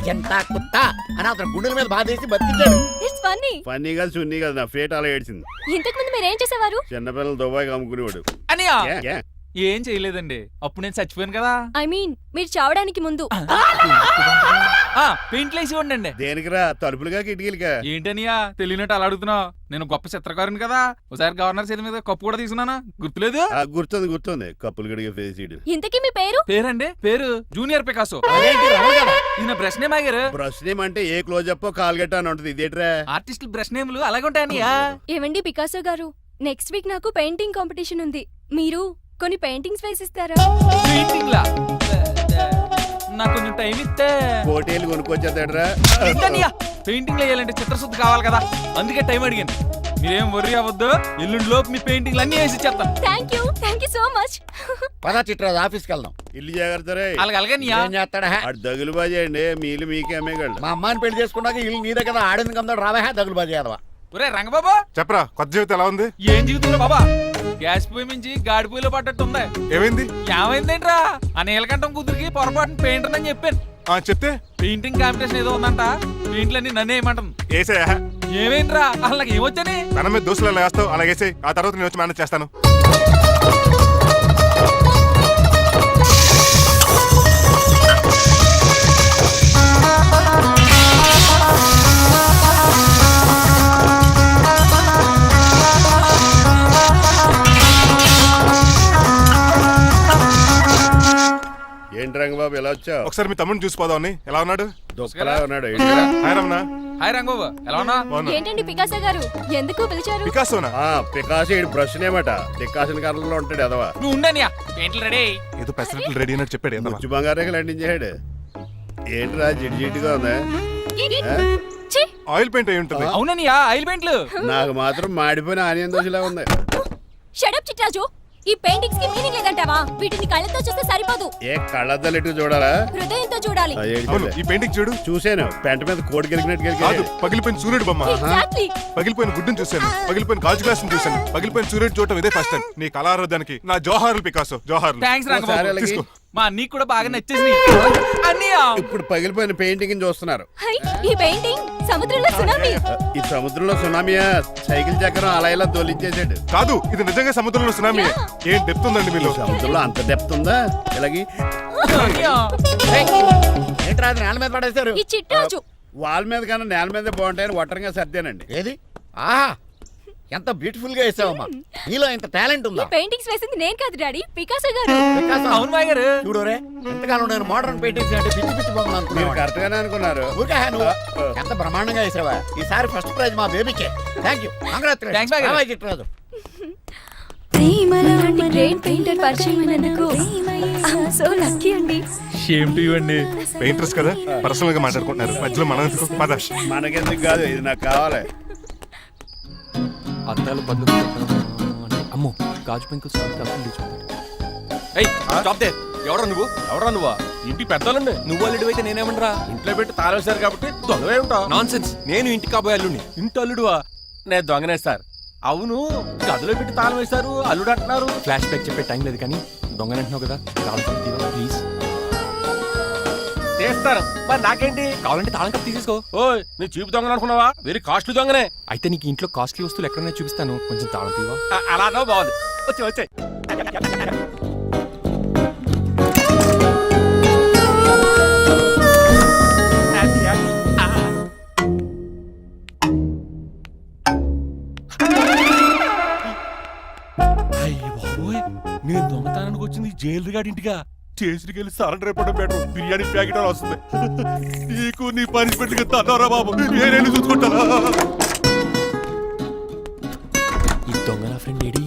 జంతా కుత్త అని అతను గుండెల మీద బాధేసి బతికించాడు. It's funny. ఫన్నీగా సున్నీ కదా, నా ఫేట్ అలా ఏడ్చింది. ఇంతకు ముందు మీరు ఏం చేసేవారు? చిన్నపిల్లలు దుబాయ్ అమ్ముకునేవాడు. అనియా ఏ, ఏ? ఏం చేయలేదండి, అప్పుడు నేను చచ్చిపోయాను కదా. ఐ మీన్ మీరు చావడానికి ముందు. పెయింట్లు వేసి ఉండండి. దేనికిరా? తలుపులుగా కిటికీలుగా? ఏంటనియా తెలియనట్టు అలా అడుగుతున్నావు? నేను గొప్ప చిత్రకారుని కదా, ఒకసారి గవర్నర్ చేతి మీద కప్పు కూడా తీసుకున్నానా, గుర్తులేదు? గుర్తుంది కప్పులు గడిగే ఫేస్ ఇడు. ఇంతకీ మీ పేరు? పేరండి, పేరు జూనియర్ పికాసో. అదేంటి రమణ గారు? ఈయన బ్రష్ నేమ్ ఆగారు. బ్రష్ నేమ్ అంటే ఏ క్లోజప్ కాల్గట్ట అని ఉంటుంది. ఇదేట్రా? ఆర్టిస్టులు బ్రష్ నేమ్లు అలాగే ఉంటాయనియా. ఏవండి పికాసో గారు, నెక్స్ట్ వీక్ నాకు పెయింటింగ్ కాంపిటీషన్ ఉంది. మీరు కొన్ని పెయింటింగ్స్ వేసిస్తారా? పెయింటింగ్ లా నాకు కొంచెం టైం ఇస్తే. కోటేలు కొనుక్కొచ్చేదేట్రా? పెయింటింగ్ వేయాలంటే చిత్రశుద్ధి కావాలి కదా, అందుకే టైం అడిగాను. మీరేం వర్రీ అవ్వద్దు, ఎల్లుండి లోపు మీ పెయింటింగ్లు అన్ని వేసి ఇచ్చేస్తాను. Thank you so much. పదా చిట్రాజ్ ఆఫీస్కి వెళ్దాం. ఇల్లు జాగ్రత్త రే. అలాగే ఏం చేస్తాడా? అటు దగులు బాజేయండి, మీ ఇల్లు మీకే అమ్మేగాళ్ళు. మా అమ్మాయిని పెళ్లి చేసుకున్నాక ఇల్లు నీదే కదా, ఆడింది కదా, రావా దగులు బాజీ అదవా. ఒరే రంగబాబా, చెప్పరా కొత్త జీవితం ఎలా ఉంది? ఏం జీవితంలో బాబా, గ్యాస్ పొయ్యి మించి గాడి పొయ్యిలో పడ్డట్టు ఉంది. ఏమైంది? ఏమైందేంట్రా, ఆ నీలకంఠం కూతురికి పొరపాటున పెయింటర్ అని చెప్పాను. చెప్తే పెయింటింగ్ కాంపిటీషన్ ఏదో ఉందంట, పెయింట్లన్నీ నన్నే ఏమంటాను. ఏసే ఏమైందిరా, అసలు నాకు ఏమొచ్చని? తన మీద దోశలు ఎలా వేస్తావు అలాగేసే, ఆ తర్వాత నేను వచ్చి మేనేజ్ చేస్తాను. ఏంటి రంగబాబు ఎలా వచ్చావు? ఒకసారి మీ తమ్ముడిని చూసిపోదామని. ఎలా ఉన్నాడు? దుఃఖలా ఉన్నాడు. హాయ్ రమణ. హాయ్ రంగబాబు, ఎలా ఉన్నా? బాగున్నా. ఏంటండి పికాసో గారు, ఎందుకు పిలిచారు? పికాసోనా? పికాసి బ్రష్ నేమట. డికాషన్ కలర్ లో ఉంటాడు ఎదవా. నువ్వు ఉండనియా, పెయింట్లు రెడీ. ఏదో పెసరట్లు రెడీ అయినట్టు చెప్పాడు. ఏదో ముచ్చు బంగారే లండించాడు. ఏంట్రా జిడ్జిడ్గా ఉందా? ఛీ! ఆయిల్ పెయింట్ అయి ఉంటుంది. అవుననియా, ఆయిల్ పెయింట్లు. నాకు మాత్రం మాడిపోయిన ఆనియన్ దోశలా ఉంది. షట్ అప్ చిట్రాజు, ఈ పెయింటింగ్స్ కి మీనింగ్ లేదంటావా? వీటిని కళ్ళతో చూస్తే సరిపోదు, ఏ కళ్ళద్దలెట్టు చూడాలా? హృదయంతో చూడాలి. అవును, ఈ పెయింటింగ్ చూడు. చూసాను, పెంట మీద కోడి గెలిగినట్టు కాదు, గెలిగాడు. పగిలిపోయిన సూర్యుడు బొమ్మ. Exactly. పగిలిపోయిన గుడ్డును చూశాను, పగిలిపోయిన గాజు గ్లాస్ చూశాను, పగిలిపోయిన సూర్యుడు చూడటం ఇదే ఫస్ట్ టైం. నీ కళారోధానికి నా జోహార్లు పికాసో, జోహార్లు. థ్యాంక్స్ రంగబాబు, ఒకసారి తీసుకో. మా అన్నీకి కూడా బాగా నచ్చేసింది. అన్నయ్యా, ఇప్పుడు పగిలిపోయిన పెయింటింగ్ చూస్తున్నారు. హై, ఈ పెయింటింగ్ సముద్రంలో సునామీ. ఈ సముద్రంలో సునామీయా? సైకిల్ చక్రం అలా ఇలా దొలించేసాడు. కాదు, ఇది నిజంగా సముద్రంలో సునామీ. ఏం డెప్త్ ఉందండి మీలో. సముద్రంలో అంత డెప్త్ ఉందా? ఇలాగి అన్నయ్యా. ఏంట్రా అది నేల మీద పడేశారు? ఈ చిట్రాజు వాల్ మీద కన్నా నేల మీద బాగుంటాయని ఒట్టరంగా సర్దానండి. ఏది? ఆహా, ఎంత బ్యూటిఫుల్ గా వేసావమ్మా. నీలో ఇంత టాలెంట్ ఈ ఉందా? పెయింటింగ్స్ వేసింది నేను కాదు డాడీ, పికాసో గారు. వికాసం. అవును మా గారు. చూడు రే, ఎంతకాలం నేను మోడర్న్ పెయింటింగ్స్ అంటే పిచ్చి పిచ్చి బొమ్మలు మీరు అనుకున్నాను. కరెక్ట్ గానే అనుకున్నారు. ఊరికే నువ్వు ఎంత బ్రహ్మాండంగా వేసావా. ఈసారి ఫస్ట్ ప్రైజ్ మా బేబీకే. Thank you, Thanks, my God. Chitraju. ఇలాంటి గ్రేట్ పెయింటర్ పరిచయం అయినందుకు సో లక్కీ అండి. షేమ్ టు యు అండి. పెయింటర్స్ కదా, పర్సనల్ గా మాట్లాడుకుంటున్నారు. మధ్యలో మనం ఎందుకు? పద. మనకెందుకు కాదు, ఇది నాకు కావాలి. అద్దాలు బదులు అమ్మో, గాజు పెంకులు స్టాప్ దే. ఎవరా నువ్వా ఇంటి పెద్దలండి నువ్వు అల్లుడు అయితే నేనేమనరా ఇంట్లో పెట్టి తాళం వేశారు కాబట్టి దొంగవే ఉంటావు. నాన్ సెన్స్ నేను ఇంటి కాబోయే అల్లుడిని ఇంటి అల్లుడువా? నేను దొంగనే సార్. అవును, గదిలో పెట్టి తాళం వేశారు, అల్లుడు అంటున్నారు. ఫ్లాష్ బ్యాక్ చెప్పే టైం లేదు కానీ దొంగనంటున్నావు కదా తాళం కప్పు తీవా ప్లీజ్. చేస్తారు మరి నాకేంటి? కావాలంటే తాళం కప్పు తీసేసుకో. ఓయ్, నీ చీపు దొంగను అనుకున్నావా? వెరీ కాస్ట్లీ దొంగనే. అయితే నీకు ఇంట్లో కాస్ట్లీ వస్తువులు ఎక్కడైనా చూపిస్తాను, కొంచెం తాళం తీవా. అలానో బాగుంది. వచ్చాయి నేను దొంగతనానికి వచ్చింది జైలు గాడి ఇంటిగా. చేసిరికెళ్ళి సరెండర్ అయిపోవడం బెటర్. బిర్యానీ ప్యాకెట్ అని వస్తుంది. నీకు నీ పనిష్మెంట్ తన్నారా బాబు, నేనేళ్ళు చూసుకుంటారా? ఈ దొంగ నా ఫ్రెండ్ ఏడి?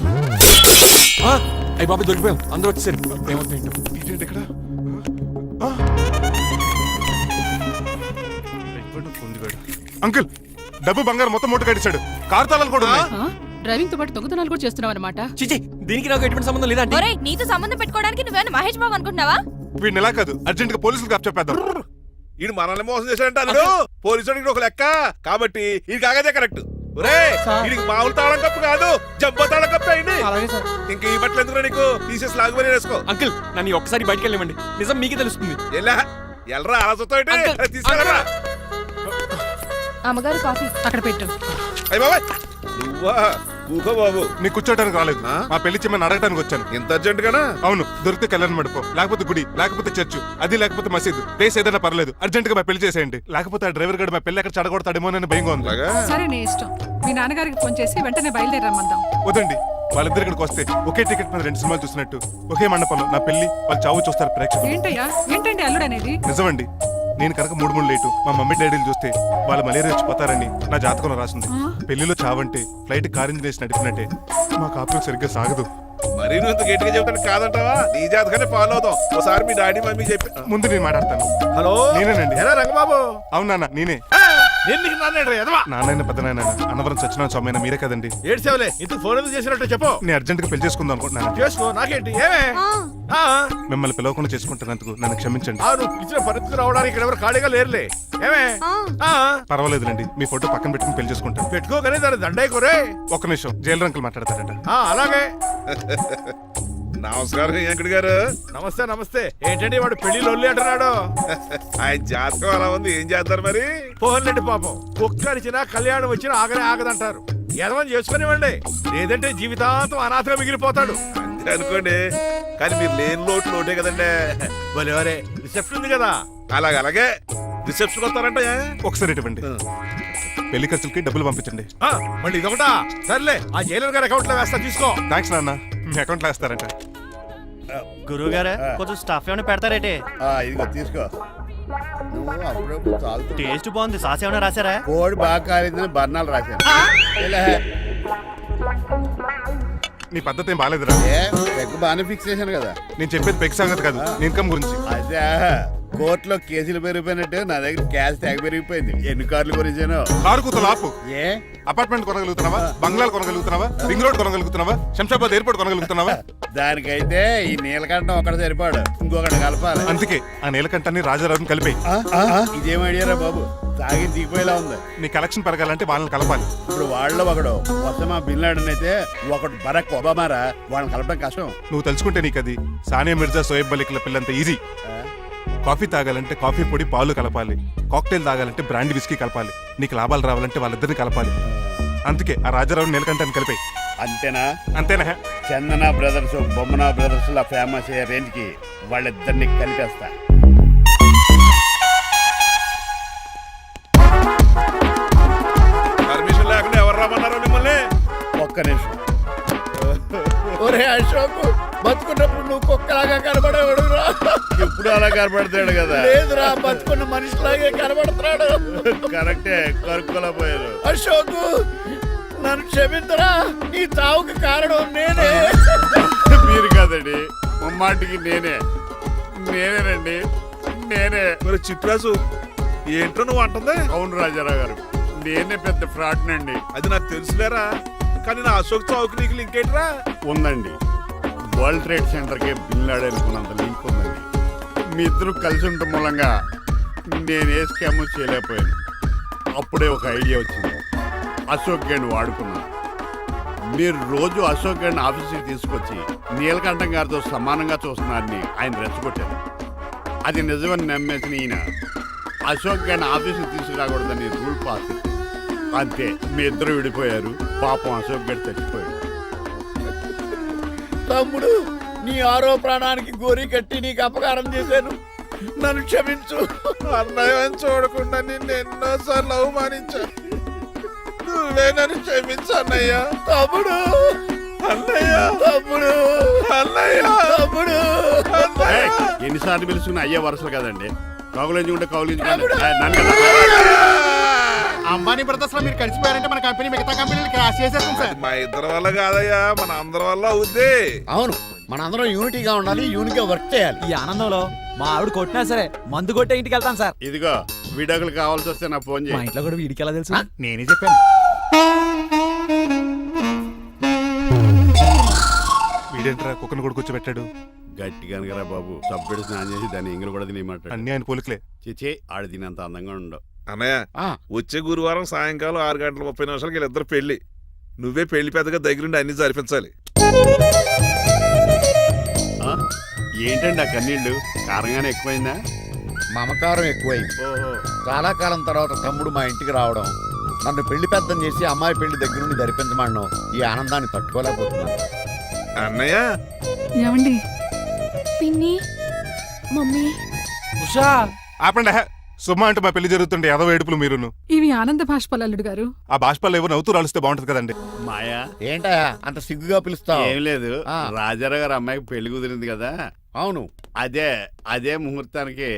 అయ్యి బాబు దొరికిపోయాం, అందరూ వచ్చేసారు. ఏమవుతుంది ఇక్కడ అంకుల్ డబ్బు బంగారం మొత్తం మూట కట్టించాడు. కారు తాళాలు కూడా ఉన్నాయి. డ్రైవింగ్ తో పాటు దొంగతనాలు కూడా చేస్తున్నావు అనమాట. చిచి దీనికి నాకు ఎటువంటి సంబంధం లేదండి. ఒరేయ్, నీతో సంబంధం పెట్టుకోవడానికి నువ్వేనా మహేష్ బాబు అనుకుంటున్నావా? వీడిని ఎలా కాదు, అర్జెంట్ గా పోలీసులకు అప్పచెప్పేద్దాం. ఈడు మనల్ని మోసం చేశాడంటే పోలీసుడికి ఒక లెక్క కాబట్టి ఇది కాగదే కరెక్ట్. వీడికి మామూలు తాళం కప్పు కాదు, జంబో తాళం కప్పు అయింది. ఇంకా ఈ బట్టలు ఎందుకు నీకు తీసేసి లాగుమని వేసుకో. అంకుల్ నన్ను ఒక్కసారి బయటికి వెళ్ళమండి, నిజం మీకే తెలుస్తుంది. ఎల్రా అలసతో తీసుకెళ్ళరా. అమ్మగారు కాఫీ అక్కడ పెట్టు. అయ్య బాబాయ్ నువ్వా? కూకో బాబు. నీకు కూర్చోటానికి రాలేదు, మా పెళ్లి చెమ్మని అడగటానికి వచ్చాను. ఇంత అర్జెంట్ గానా? అవును, దొరికితే కళ్యాణ్ మండపం, లేకపోతే గుడి, లేకపోతే చర్చ్, అది లేకపోతే మసీదు, ప్లేస్ ఏదైనా పర్లేదు. అర్జెంట్ గా మా పెళ్లి చేసేయండి, లేకపోతే ఆ డ్రైవర్ గడు మా పెళ్లి ఎక్కడ చెడగొడతాడేమో అని భయంగా ఉంది. సరే నీ ఇష్టం. మీ నాన్నగారికి ఫోన్ చేసి వెంటనే బయలుదేరమ్మందాం. వదండి, వాళ్ళిద్దరు ఇక్కడికి వస్తే ఒకే టికెట్ మీద 2 సినిమాలు చూసినట్టు ఒకే మండపంలో నా పెళ్లి వాళ్ళ చావు చూస్తారు ప్రేక్షకులు. ఏంటయ్యా ఏంటండి అల్లుడు అనేది? నిజమండి, నేను కనుక 3 లేటు మా మమ్మీ డాడీలు చూస్తే వాళ్ళ మలేరియా వచ్చిపోతారని నా జాతకంలో రాసింది. పెళ్లిలో చావంటే ఫ్లైట్ కార్ ఇంజిన్ వేసి నడిపినట్టే. మా కాపురం సరిగ్గా సాగదు. మరి నువ్వు ఇంత గట్టిగా చెప్తాను కాదంటావా? నీ జాతకాన్ని ఫాలో అవుతాం. ఒకసారి మీ డాడీ మమ్మీ చెప్పి ముందు నేను మాట్లాడతాను. హలో, నేనేనండి. ఎలా రంగబాబు? అవునా, నేనే. నాన్న పెద్ద నాయన అన్నవరం సత్యనారాయణ స్వామి మీరే కదండి. ఏడ్చావులే, ఇంత ఫోన్ ఎందుకు చేసినట్టు చెప్పు. నేను అర్జెంట్ గా పెళ్లి చేసుకుందాం అనుకుంటున్నాను. చేసుకో, నాకేంటి. ఏమే మిమ్మల్ని పిలవకుండా చేసుకుంటున్నందుకు నన్ను క్షమించండి. నువ్వు ఇచ్చిన పరిస్థితి రావడానికి ఇక్కడ ఎవరు ఖాళీగా లేరులే. ఏమే పర్వాలేదులేండి, మీ ఫోటో పక్కన పెట్టుకుని పెళ్లి చేసుకుంటాను. పెట్టుకోగానే దాని దండైకోరే. ఒక్క నిమిషం, జైలు రంకులు మాట్లాడతారట. అలాగే. నమస్కారం వెంకట గారు. నమస్తే నమస్తే. ఏంటండి వాడు పెళ్లి లొల్లి అంటున్నాడు? ఆయన జాతకం అలా ఉంది, ఏం చేస్తారు మరి? పోహన్లండి పాపం, కుక్కరిచినా కళ్యాణం వచ్చినా ఆగనే ఆగదంటారు. ఎదవని చేసుకునివ్వండి, లేదంటే జీవితాంతం అనాథగా మిగిలిపోతాడు. అంతే అనుకోండి, కానీ మీరు లేని లోటే కదండి. భలేవరే, రిసెప్షన్ ఉంది కదా. అలాగే రిసెప్షన్ వస్తారంట. ఒకసారి ఇవ్వండి, పెళ్లి ఖర్చులకి డబ్బులు పంపించండి. మళ్ళీ ఇదొకటా? సర్లే, ఆ జైలర్ గారి అకౌంట్ లో వేస్తా, తీసుకో. థ్యాంక్స్ నాన్న, మీ అకౌంట్ లో వేస్తారంట. గురువు గారు కొంచెం స్టాఫ్ ఏమైనా పెడతారేటే? ఇదిగో తీసుకో. నువ్వు అప్పుడప్పుడు చాలు. టేస్ట్ బాగుంది, సాస్ ఏమైనా రాశారా? కోడి బాగా కాలేదని బర్ణాలు రాశాను. నీ పద్ధతి ఏం బాగాలేదురా. పెగ్ బాగానే ఫిక్స్ చేశాను కదా. నేను చెప్పేది పెగ్ సంగతి కాదు, ఇన్కమ్ గురించి. అదే కోర్టులో కేసులు పెరిగిపోయినట్టు నా దగ్గర క్యాష్ తెగ పెరిగిపోయింది. ఎన్ని కార్లు కొనిచ్చాను? కారు కూతలు ఆపు. ఏ అపార్ట్మెంట్ కొనగలుగుతున్నావా? బంగ్లాలు కొనగలుగుతున్నావా? రింగ్ రోడ్ కొనగలుగుతున్నావా? శంషాబాద్ ఎయిర్పోర్ట్ కొనగలుగుతున్నావా? దానికైతే ఈ నీలకంఠం ఒకటి సరిపాడు, ఇంకొకటి కలపాలి. అందుకే ఆ నీలకంఠాన్ని రాజారావుని కలిపే. ఇదేం ఐడియారా బాబు, తాగి దిగిపోయేలా ఉంది. నీ కలెక్షన్ పెరగాలంటే వాళ్ళని కలపాలి. ఇప్పుడు వాళ్ళలో ఒకడు ఒసమా బిన్ లాడెన్ అయితే ఒకడు బరాక్ ఒబామారా, వాళ్ళని కలపడం కష్టం. నువ్వు తలుచుకుంటే నీకు అది సానియా మిర్జా, సోయబ్ మలిక్ల పిల్లంత ఈజీ. కాఫీ తాగాలంటే కాఫీ పొడి పాలు కలపాలి, కాక్టైల్ తాగాలంటే బ్రాండ్ విస్కీ కలపాలి, నీకు లాభాలు రావాలంటే వాళ్ళిద్దరిని కలపాలి. అందుకే ఆ రాజారావు నీలకంఠాన్ని కలిపాయి. అంతేనా? అంతేనా? చందన బ్రదర్స్, బొమ్మన బ్రదర్స్ లా ఫేమస్ అయ్యే రేంజ్ కి వాళ్ళిద్దరిని కలిపేస్తా. పర్మిషన్ లేకుండా ఎవరు రమ్మన్నారో మిమ్మల్ని? ఒక్క నిమిషం. ఒరే అశోక్, బతుకున్నప్పుడు నువ్వు కుక్కలాగా కనబడేవాడురా. ఇప్పుడు అలా కనబడతాడు కదా. లేదురా, బతుకున్న మనిషిలాగే కనబడుతున్నాడు. కరెక్టే, కరుక్కోలేకపోయారు. అశోక్, నన్ను క్షమించరా, ఈ చావుకి కారణం నేనే. మీరు కాదండి, ముమ్మాటికి నేనేనండి, నేనే. మరి చిట్రాజు ఏంటో నువ్వు అంటుంది? అవును రాజారావు గారు, నేనే పెద్ద ఫ్రాడ్ నండి. అది నాకు తెలుసులేరా, కానీ నా అశోక్ చౌక్ నీకు లింక్ ఏంట్రా? ఉందండి, వరల్డ్ ట్రేడ్ సెంటర్ కి బిన్ లాడెన్ అనుకున్నంత లింక్ ఉందండి. మీ ఇద్దరు కలిసి ఉండటం మూలంగా నేను ఏ స్కామ్ చేయలేకపోయాను. అప్పుడే ఒక ఐడియా వచ్చింది. అశోక్ గేణ్ వాడుకున్నాను. మీరు రోజు అశోక్ గేణ్ ఆఫీస్కి తీసుకొచ్చి నీలకంఠం గారితో సమానంగా చూస్తున్నారని ఆయన రెచ్చగొట్టారు. అది నిజమని నమ్మేసిన ఈయన అశోక్ గేణ్ ఆఫీస్కి తీసుకురాకూడదని రూల్ పాస్ చేశారు. అంతే, మీ ఇద్దరు విడిపోయారు. పాపం అశోక్ గేణ్ చచ్చిపోయాడు. తమ్ముడు, నీ ఆరో ప్రాణానికి గోరి కట్టి నీకు అపకారం చేశాను, నన్ను క్షమించు. అన్నయ్యని చూడకుండా నిన్ను ఎన్నోసార్లు అవమానించాను. నువ్వే నన్ను క్షమించు అన్నయ్య. తమ్ముడు, అన్నయ్య, తమ్ముడు, అన్నయ్య, తమ్ముడు. ఏయ్, ఎన్నిసార్లు పిలుచుకున్న అయ్యే వరుసలు కదండి. కౌగులించుకుంటే అంబానీ బ్రదర్స్ లో మీరు కలిసిపోయారంటే మన కంపెనీ మిగతా కంపెనీలు క్రాష్ చేసేస్తాం సార్. మా ఇద్దరి వల్ల కాదయ్యా, మన అందరి వల్ల అవుద్ది. అవును, మనందరం యూనిటీగా ఉండాలి, యూనిట్గా వర్క్ చేయాలి. ఈ ఆనందంలో మా ఆవిడ కొట్టినా సరే మందు కొట్టే ఇంటికి వెళ్తాను సార్. ఇదిగో విడాకులు కావాల్సి వస్తే నా ఫోన్ మా చేయి. ఇంట్లో కూడా వీడికి ఎలా తెలుసు? నేనే చెప్పాను. వీడేంట్రా కుక్కను కూడా కూర్చోబెట్టాడు. గట్టిగా అనగరా బాబు. సబ్బెడు స్నానం చేసి దాన్ని ఇంగులు కూడా తినేమాట. అన్ని ఆయన పోలికలే. చిచే ఆడు తినంత అందంగా ఉండవు. అన్నయ్య, వచ్చే గురువారం సాయంకాలం 6:30 వీళ్ళిద్దరు పెళ్లి. నువ్వే పెళ్లి పెద్దగా దగ్గరుండి అన్ని జరిపించాలి. ఏంటండి ఆ కన్నీళ్ళు? కారంగానే ఎక్కువైందా? మమకారం ఎక్కువైంది. ఓహో. చాలా కాలం తర్వాత తమ్ముడు మా ఇంటికి రావడం, నన్ను పెళ్లి పెద్దం చేసి అమ్మాయి పెళ్లి దగ్గర నుండి ధరిపించమనడం, ఈ ఆనందాన్ని తట్టుకోలేకపోతున్నాను. అన్నయ్య, ఏమండి పిన్ని, మమ్మీ, ఉషా, ఆపండి. సుమా అంటే మా పెళ్లి జరుగుతుంటే ఏదో ఏడుపులు మీరును. ఇవి ఆనంద భాష్పాలు అల్లుడు గారు. ఆ బాష్పాలు ఏవో నవ్వుతూ రాలిస్తే బాగుంటది కదండి. మాయా, ఏంటా అంత సిగ్గుగా పిలుస్తావు? ఏం లేదు. ఆ. రాజారావు గారు అమ్మాయికి పెళ్లి కుదిరింది కదా. అవును. అదే ముహూర్తానికి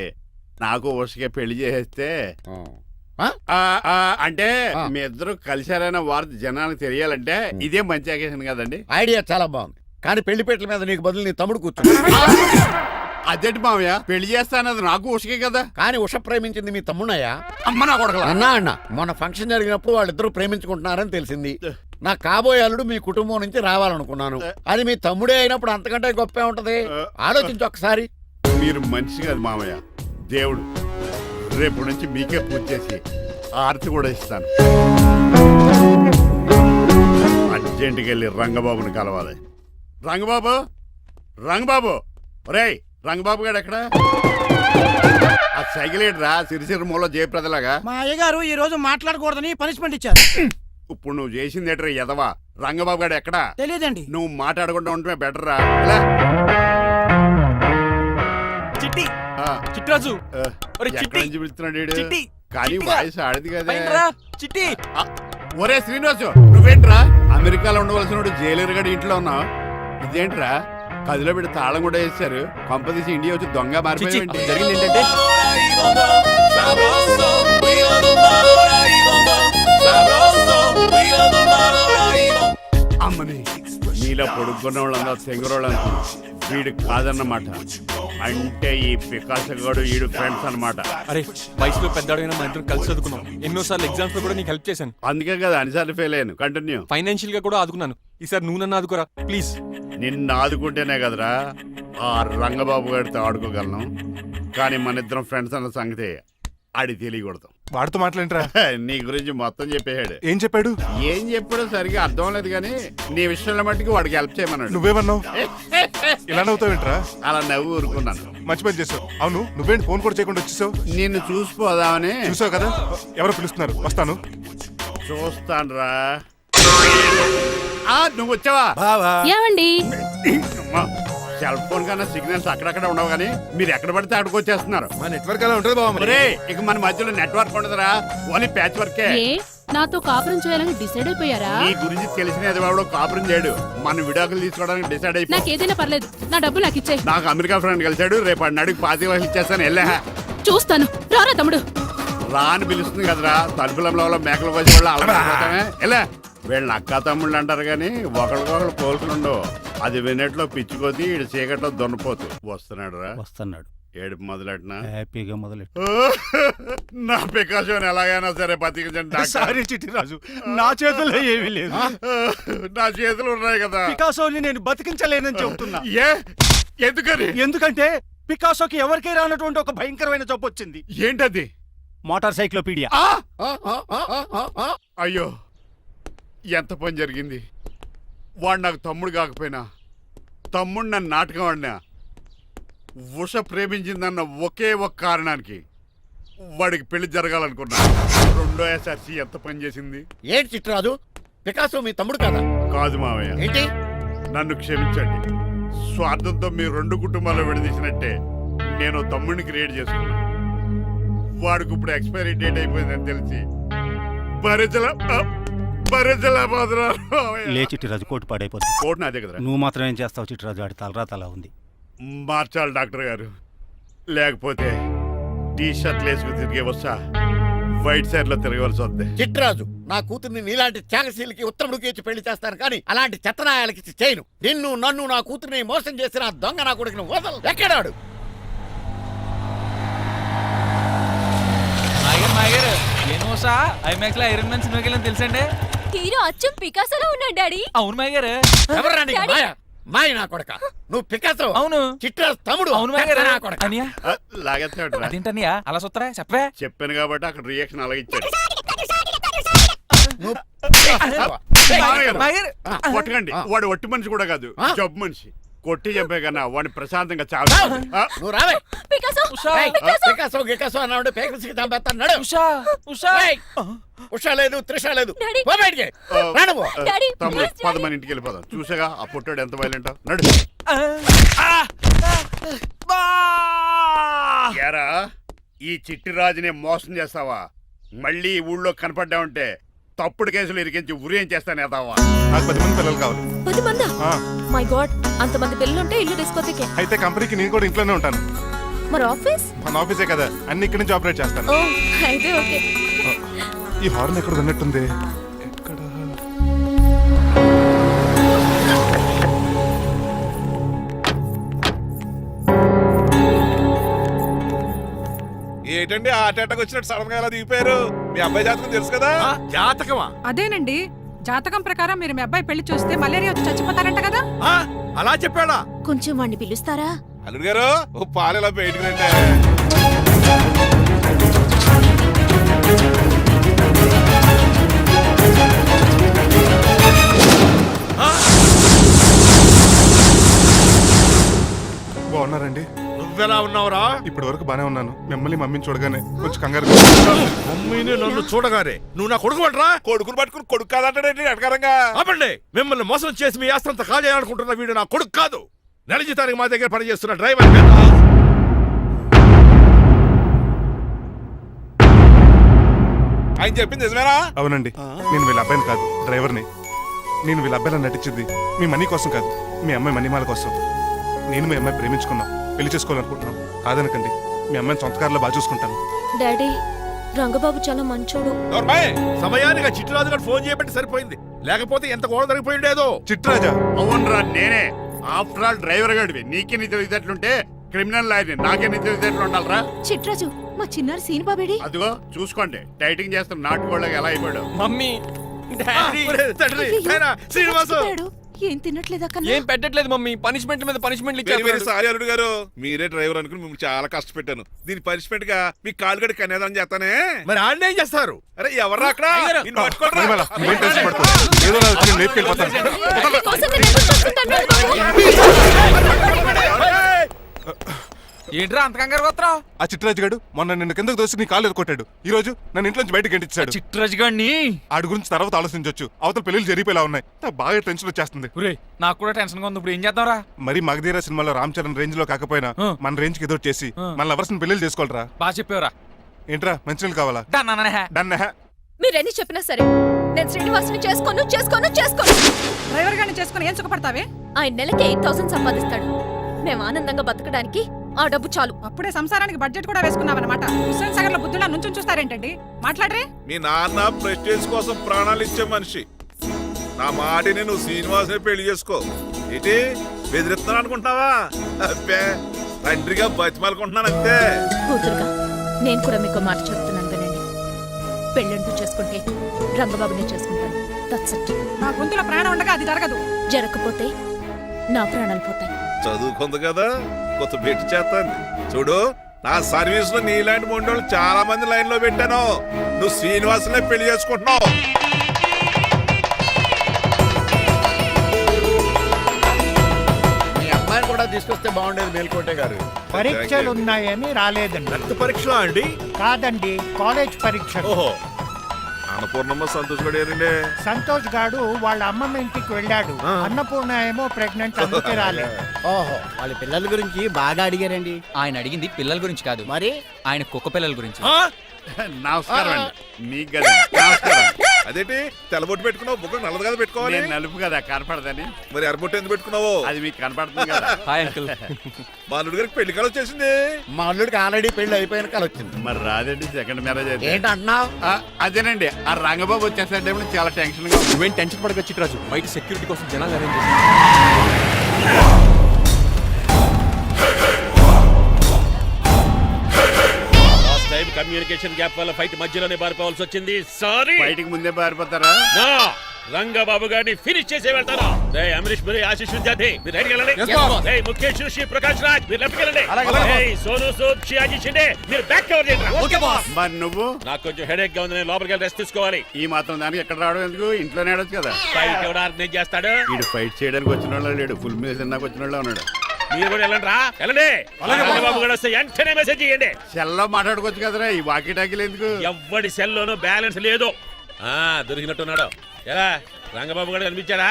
నాకు ఉషకే పెళ్లి చేసేస్తే అంటే ఆ. మీ ఇద్దరు కలిశారైన వార్త జనానికి తెలియాలంటే ఇదే మంచి అకేషన్ కదండి. ఐడియా చాలా బాగుంది, కానీ పెళ్లి పెట్టల మీద నీకు బదులు నీ తమ్ముడు కూర్చో. అదేంటి మామయ్య, పెళ్లి చేస్తానది నాకు ఉషకే కదా. కానీ ఉష ప్రేమించింది మీ తమ్ముడయ్యా. అమ్మ నా కొడకలా. అన్నా మొన్న ఫంక్షన్ జరిగినప్పుడు వాళ్ళిద్దరూ ప్రేమించుకుంటున్నారని తెలిసింది. నా కాబోయే అల్లుడు మీ కుటుంబం నుంచి రావాలనుకున్నాను. అది మీ తమ్ముడే అయినప్పుడు అంతకంటే గొప్పే ఉంటది. ఆలోచించు ఒకసారి. మీరు మనిషి కాదు మామయ్య, దేవుడు. రేపు నుంచి మీకే పూజ చేసి ఆర్తి కూడా ఇస్తాను. అర్జెంటుకి వెళ్ళి రంగబాబుని కలవాలి. రంగబాబు, రంగబాబు, రేయ్ రంగబాబు గారు ఎక్కడ? ఆ సైకిల్ రా సిరిసిరి మూల జయప్రదలాగా. మా అయ్యగారు ఈ రోజు మాట్లాడకూడదని పనిష్మెంట్ ఇచ్చారు. ఇప్పుడు నువ్వు చేసింది ఎట్రా ఎదవా? రంగబాబు గారు ఎక్కడా? తెలియదండి. నువ్వు మాట్లాడకుండా ఉంటే బెటర్ రా. ఎలా? చిట్టి, ఆ, చిట్రాజు, ఆ, ఒరే ఎక్కడి చిట్టి, నుంచి పిలుస్తున్నాడు వీడు? చిట్టి, కానీ చిట్టిగా. వాయిస్ ఆడది కదా. పైనరా, చిట్టి. ఒరే శ్రీనివాసు, నువ్వేంట్రా అమెరికాలో ఉండవలసిన జైలర్ గడి ఇంట్లో ఉన్నావు? ఇదేంట్రా కదిలో పెట్టి తాళం కూడా వేశారు. కంపదీసి ఇండియా వచ్చి దొంగ చిచ్చి, మారిపోయింది. జరిగింది ఏంటంటే అమ్మని నీలో పొడుక్కున్న వాళ్ళందరూ తెంగరోళ్ళు అనుకున్నా. వీడు కాదన్నమాట. అంటే ఈ పికాసగాడు వీడు ఫ్రెండ్స్ అన్నమాట. అరే, వయసులో పెద్దవాడైనా మా ఇద్దరం కలిసి చదువుకున్నాం. ఎన్నోసార్లు ఎగ్జామ్స్ లో కూడా నీకు హెల్ప్ చేశాను. అందుకే కదా అన్నిసార్లు ఫెయిల్ అయ్యాను. కంటిన్యూ. ఫైనాన్షియల్ గా కూడా ఆదుకున్నాను. ఈసారి నువ్వు నన్ను ఆదుకోరా ప్లీజ్. నిన్ను ఆదుకుంటేనే కదరా ఆ రంగబాబు గారితో ఆడుకోగలను. కానీ మన ఇద్దరం ఫ్రెండ్స్ అన్న సంగతి ఆడి తెలియకూడదు. వాడితో మాట్లాడరా. నీ గురించి మొత్తం చెప్పేశాడు. ఏం చెప్పాడు? ఏం చెప్పాడో సరిగా అర్థం లేదు కానీ నీ విషయంలో మట్టుకు వాడికి హెల్ప్ చేయమన్నాడు. నువ్వేమన్నావు? ఇలా నవ్వుతావేంట్రా? అలా నవ్వు ఊరుకున్నాను. మంచి పని చేసావు. అవును, నువ్వేంటి ఫోన్ కూడా చేయకుండా వచ్చేసావు? నిన్ను చూసిపోదామని. చూసావు కదా, ఎవరో పిలుస్తున్నారు, వస్తాను. చూస్తానురా. నువ్వు వచ్చావా? ఏమండి? సెల్ ఫోన్ కన్నా సిగ్నల్స్ అక్కడక్కడ ఉండవు కానీ మీరు ఎక్కడ పడితే అక్కడికి వచ్చేస్తున్నారు. మా నెట్వర్క్ అలా ఉంటుంది బాబు. ఇక మన మధ్యలో నెట్వర్క్ ఉండదురా, ఓన్లీ ప్యాచ్ వర్కే. నాతో కాపురం చేయాలని డిసైడ్ అయిపోయారా? నీ గురించి తెలిసిన ఎదవాడు కాపురం చేయడు. మన విడాకులు తీసుకోవడానికి డిసైడ్ అయిపో. నాకేదైనా పర్లేదు, నా డబ్బు నాకు ఇచ్చే. నాకు అమెరికా ఫ్రెండ్ కలిశాడు, రేపు అడిగి 25 లక్షలు ఇచ్చేస్తాను. వెళ్ళా చూస్తాను, రారా తమ్ముడు. రా అని పిలుస్తుంది కదరా. తలుపులంలో మేకలు వచ్చి వాళ్ళు అలవాటమే. ఎలా వీళ్ళని అక్క తమ్ముళ్ళు అంటారు కానీ ఒకరికొకరు పోల్చుండవు. అది వినట్లో పిచ్చుకోతి, ఇటు చీకట్లో దొన్నపోతు. వస్తున్నాడు రా. వస్తున్నాడు. ఏడుపు మొదలెట్నా? హ్యాపీగా మొదలెట్టు. నా పికాసోని ఎలాగైనా సరే బతికించండి. సారీ చిట్టిరాజు, నా చేతుల్లో ఏమీ లేదు. నా చేతులు ఉన్నాయి కదా. పికాసోని నేను బతికించలేనని చెబుతున్నా. ఏ ఎందుకని? ఎందుకంటే పికాసోకి ఎవరికీ రానటువంటి ఒక భయంకరమైన జబ్బు వచ్చింది. ఏంటది? Motor cyclopaedia. అయ్యో, ఎంత పని జరిగింది. వాడు నాకు తమ్ముడు కాకపోయినా తమ్ముడు నన్ను నాటకం ఆడినా ఉష ప్రేమించిందన్న ఒకే ఒక కారణానికి వాడికి పెళ్లి జరగాలనుకున్నా. రెండో ఎస్ఆర్సి ఎంత పని చేసింది. ఏంటి చిట్రాజు, పికాసో మీ తమ్ముడు కాదా? కాదు మావయ్య, ఏంటి? నన్ను క్షమించండి. స్వార్థంతో మీ రెండు కుటుంబాలు విడదీసినట్టే నేను తమ్ముడిని క్రియేట్ చేసుకున్నా. వాడికి ఇప్పుడు ఎక్స్పైరీ డేట్ అయిపోయిందని తెలిసి లే చిట్టిరాజు, కోటు పాడైపోతుంది. కోట్ నాదే కదరా. నువ్వు మాత్రం ఏం చేస్తావు చిట్టిరాజు? ఆడి తలరా తలా ఉంది. మార్చాలి డాక్టర్ గారు, లేకపోతే టీ షర్ట్లు వేసుకుని తిరిగే వస్తా వైట్ సైడ్ లో తిరగవలసి వద్దే. చిట్రాజు, నా కూతుర్ని నీలాంటి త్యాగశీలకి ఉత్తముడికి ఇచ్చి పెళ్లి చేస్తాను కానీ అలాంటి చెత్తనాయాలకి ఇచ్చి చేయను. నిన్ను నన్ను నా కూతుర్ని మోసం చేసిన ఆ దొంగ నా కొడుకుని వదలు. ఎక్కడాడు? మాయగారు ఏమోసా ఐమాక్స్ లో ఐరన్ మ్యాన్ సినిమాకి వెళ్ళని తెలుసండి. హీరో అచ్చం పికాసోలో ఉన్నాడు డాడీ. అవును మాయగారు. ఎవరు రాని మాయ? మాయ నా కొడక. నువ్వు పికాసో. అవును. చిట్రాజు తమ్ముడు. అవును మాయగారు. నా కొడక. అనియా లాగేస్తాడు. అదేంటనియా అలా చూస్తారా? చెప్పే. చెప్పాను కాబట్టి అక్కడ రియాక్షన్ అలాగే ఇచ్చాడు. నువ్వు మాయగారు కొట్టకండి, వాడు ఒట్టి మనిషి కూడా కాదు, జబ్బు మనిషి. కొట్టి చెప్పే కన్నా వాడిని ప్రశాంతంగా చావు. నువ్వు రావే. పికాసో ఏయ్, పికాసో గికాసో అన్నాడు. పేకల్స్కి చంపేస్తాను. నడు. ఉషా ఉషా ఏయ్, ఉష లేదు, త్రిష లేదు. డాడీ. పో బయటికి. రా నువ్వు. డాడీ, తమ్ముడు ప్లీజ్ 10 డాడీ. మంది ఇంటికి వెళ్ళిపోదాం. చూసాగా ఆ పుట్టాడు ఎంత వైలెంట్. నడు. ఏరా, ఈ చిట్టిరాజుని మోసం చేస్తావా? మళ్ళీ ఈ ఊళ్ళో కనపడ్డావంటే తప్పుడు కేసులు ఇరికించి ఉరేం చేస్తాను ఎదావా. నాకు 10 మంది పిల్లలు కావాలి. 10 మందా? ఆ, మై గాడ్, అంతమంది పిల్లలుంటే ఇల్లు డిస్కోతికే. అయితే కంపెనీకి నేను కూడా ఇంట్లోనే ఉంటాను. మరి ఆఫీస్? మన ఆఫీసే కదా, అన్ని ఇక్కడి నుంచి ఆపరేట్ చేస్తాను. ఓ అయితే ఓకే. ఈ హార్న్ ఎక్కడ ఉన్నట్టుంది. ఎక్కడ? ఏంటండి ఆ అటాక్ వచ్చినట్టు సడన్ గా ఎలా దిగిపోయారు? మీ అబ్బాయి జాతకం తెలుసు కదా. జాతకమా? అదేనండి, జాతకం ప్రకారం మీరు మీ అబ్బాయి పెళ్లి చూస్తే మలేరియా వచ్చి చచ్చిపోతారంట కదా. అలా చెప్పాడా? కొంచెం వాడిని పిలుస్తారా? అల్లుడు గారు ఓ పాలు ఎలా బయటకు రండి. బాగున్నారండి? నువ్వెలా ఉన్నావురా? ఇప్పటి వరకు బానే ఉన్నాను. మిమ్మల్ని మమ్మీని చూడగానే కొంచెం కంగారు. మమ్మీని నన్ను చూడగానే నువ్వు నా కొడుకు అంటరా? కొడుకుని పట్టుకుని కొడుకు కాదంటాడండి అటకారంగా. ఆపండి, మిమ్మల్ని మోసం చేసి మీ ఆస్తంతా కాజేయాలనుకుంటున్న వీడు నా కొడుకు కాదు. నెల జీతానికి మా దగ్గర పనిచేస్తున్న డ్రైవర్. ఆయన చెప్పింది నిజమేనా? అవునండి, నేను వీళ్ళ అబ్బాయిని కాదు, డ్రైవర్ని. నేను వీళ్ళ అబ్బాయిలా నటించింది మీ మనీ కోసం కాదు, మీ అమ్మాయి మణిమాల కోసం. నేను మీ అమ్మాయి ప్రేమించుకున్నాం, పెళ్లి చేసుకోవాలనుకుంటున్నాం. కాదనకండి, మీ అమ్మాయిని సొంత కారులో బాగా చూసుకుంటాను. డాడీ, రంగబాబు చాలా మంచోడు. సమయానికి చిట్టురాజు గారు ఫోన్ చేయబట్టి సరిపోయింది, లేకపోతే ఎంత గోడ జరిగిపోయి ఉండేదో. చిట్రాజా? అవునరా, నేనే. ఆఫ్టర్ ఆల్ డ్రైవర్ గాడివి. నీకే నీ తెలివితేటలుంటే క్రిమినల్ లాయర్ని, నాకే నీ తెలివితేటలు ఉండాలరా. చిట్రాజు, మా చిన్నారి సీన్ బాబేడి? అదిగో చూసుకోండి, డైటింగ్ చేస్తున్న నాటుకోళ్ళకి ఎలా అయిపోయాడు. మమ్మీ డాడీ తండ్రి, నాయనా, శ్రీనివాసు. ఏం తినట్లేదా? ఏం పెట్టట్లేదు మమ్మీ, పనిష్మెంట్ మీద పనిష్మెంట్ వెరీ వెరీ సారీ అల్లుడు గారు. మీరే డ్రైవర్ అనుకుని మిమ్మల్ని చాలా కష్టపెట్టాను. దీని పనిష్మెంట్ గా మీ కాలు గడి కన్యాదానం చేస్తానే. మరి ఆడిని ఏం చేస్తారు? అరే ఎవర్రా అక్కడ? నిన్ను పట్టుకోరా. మణిమాల, నువ్వేం టెన్షన్ పడుకో. ఏదో నా వచ్చి నేను లేపుకెళ్ళిపోతాను. కోసం నేను ఎదురు చూస్తుంటాను, రంగబాబు. ఏంట్రా అంత కంగారు పోతున్నావు? ఆ చిట్రాజు గాడు మొన్న నిన్ను కిందకు దోసి నీ కాలు ఎదుర్కొట్టాడు. ఈ రోజు నన్ను ఇంట్లోంచి బయటకు గంటించాడు. చిట్రాజు గారిని ఆడి గురించి తర్వాత ఆలోచించవచ్చు. అవతల పెళ్లిళ్ళు జరిగిపోయేలా ఉన్నాయి. నాకు బాగా టెన్షన్ వచ్చేస్తుంది. ఒరేయ్, నాకు కూడా టెన్షన్ గా ఉంది. ఇప్పుడు ఏం చేద్దాంరా? మరి మగధీర సినిమాలో రామ్ చరణ్ రేంజ్ లో కాకపోయినా మన రేంజ్ కి ఏదో చేసి మన లవర్స్ పెళ్లిళ్ళు చేసుకోవాలరా. బాగా చెప్పేవరా. ఏంట్రా, మంచినీళ్ళు కావాలా? డన్. మీరెన్ని చెప్పినా సరే నేను శ్రీనివాసుని చేసుకోను. డ్రైవర్ గారిని చేసుకుని ఏం సుఖపడతావే? ఆయన నెలకి 8,000 సంపాదిస్తాడు. మేము ఆనందంగా బతకడానికి ఆ డబ్బు చాలు. అప్పుడే సంసారానికి బడ్జెట్ కూడా వేసుకున్నావన్నమాట. హుస్సేన్ సాగర్ లో బుద్ధులా నుంచి చూస్తారేంటండి? మాట్లాడరే. మీ నాన్న ప్రెస్టేజ్ కోసం ప్రాణాలు ఇచ్చే మనిషి. నా మాటిని నువ్వు శ్రీనివాసుని పెళ్లి చేసుకో. ఏంటి బెదిరిస్తున్నాను అనుకుంటున్నావా? అబ్బే, తండ్రిగా బతిమాలుకుంటున్నాను అంతే. కూతురుగా నేను కూడా మీకు మాట చెప్తున్నాను వినండి. పెళ్ళంటూ చేసుకుంటే రంగబాబునే చేసుకుంటాను. That's it. నా గొంతులో ప్రాణం ఉండగా అది జరగదు. జరగకపోతే నా ప్రాణాలు పోతాయి. చదువుకుంది కదా, కొత్త పెట్టి చేస్తాను చూడు. నా సర్వీస్ లో నీలాంటి మొండోళ్ళు చాలా మంది లైన్ లో పెట్టాను. నువ్వు శ్రీనివాసులే పెళ్లి చేసుకుంటున్నావు. మీ అమ్మాయిని కూడా తీసుకొస్తే బాగుండేది మేల్కోటే గారు. పరీక్షలు ఉన్నాయని రాలేదండి. రక్త పరీక్ష అండి? కాదండి, కాలేజ్ పరీక్ష. ఓహో, అన్నపూర్ణమ్మ సంతోష్ గడేనండి. సంతోష్ గాడు వాళ్ళ అమ్మమ్మ ఇంటికి వెళ్ళాడు. అన్నపూర్ణ ఏమో ప్రెగ్నెంట్, అందుకే రాలేదు. ఓహో, వాళ్ళ పిల్లల గురించి బాగా అడిగారండి. ఆయన అడిగింది పిల్లల గురించి కాదు, మరి ఆయన కుక్క పిల్లల గురించి. నమస్కారం అండి. మీకు కదా నమస్కారం. అదేంటి తెల్లబొట్టు పెట్టుకున్నావు? బుగ్గ నల్లది కదా పెట్టుకోవాలి. నేను నలుపు కదా కనపడదని. మరి ఎర్రబొట్టు ఎందుకు పెట్టుకున్నావు? అది మీకు కనపడుతుంది కదా. Hi uncle. మా అల్లుడి గారికి పెళ్లి కాలం వచ్చేసింది. మా అల్లుడికి ఆల్రెడీ పెళ్లి అయిపోయిన కాలం వచ్చింది. మరి రాదండి, సెకండ్ మ్యారేజ్ అయితే. ఏంటంటున్నావు? అదేనండి, ఆ రంగబాబు వచ్చేసరికి చాలా టెన్షన్ గా ఉంది. నువ్వేం టెన్షన్ పడక చిట్రాజు, బయట సెక్యూరిటీ కోసం జనాలు అరేంజ్ కమ్యూనికేషన్ గ్యాప్ వల్ల ఫైట్ మధ్యలోనే పారిపోవాల్సి వచ్చింది. సారీ. బయటికి ముందే పారిపోతారా? రంగబాబు గారిని ఫినిష్ చేసి వెళ్తారా? అమరీష్ మరి ఆశీష్ విద్యార్థి మీరు రైట్ వెళ్ళండి. ముఖేష్ శ్రీ ప్రకాష్ రాజ్ మీరు లెఫ్ట్ వెళ్ళండి. సోను సూద్ షియాజీ షిండే మీరు బ్యాక్ కవర్ చేయండి. మరి నువ్వు? నాకు కొంచెం హెడేక్ గా ఉంది, నేను లోపలికి వెళ్ళి రెస్ట్ తీసుకోవాలి. ఈ మాత్రం దానికి ఎక్కడ రావడం ఎందుకు? ఇంట్లోనే ఆడొచ్చు కదా. ఫైట్ ఎవడు ఆర్గనైజ్ చేస్తాడు? వీడు ఫైట్ చేయడానికి వచ్చిన వాళ్ళు లేడు, ఫుల్ మీద తిన్నాక వచ్చిన వాళ్ళు ఉన్నాడు. మీరు కూడా వెళ్ళండి రా, వెళ్ళండి. రంగబాబు గారు వస్తే వెంటనే మెసేజ్ చేయండి. సెల్లో మాట్లాడుకోవచ్చు కదరా, ఈ వాకీ టాకీలు ఎందుకు? ఎవ్వడి సెల్లోనూ బ్యాలెన్స్ లేదు. దొరికినట్టున్నాడు. ఎలా రంగబాబు గారు కనిపించాడా?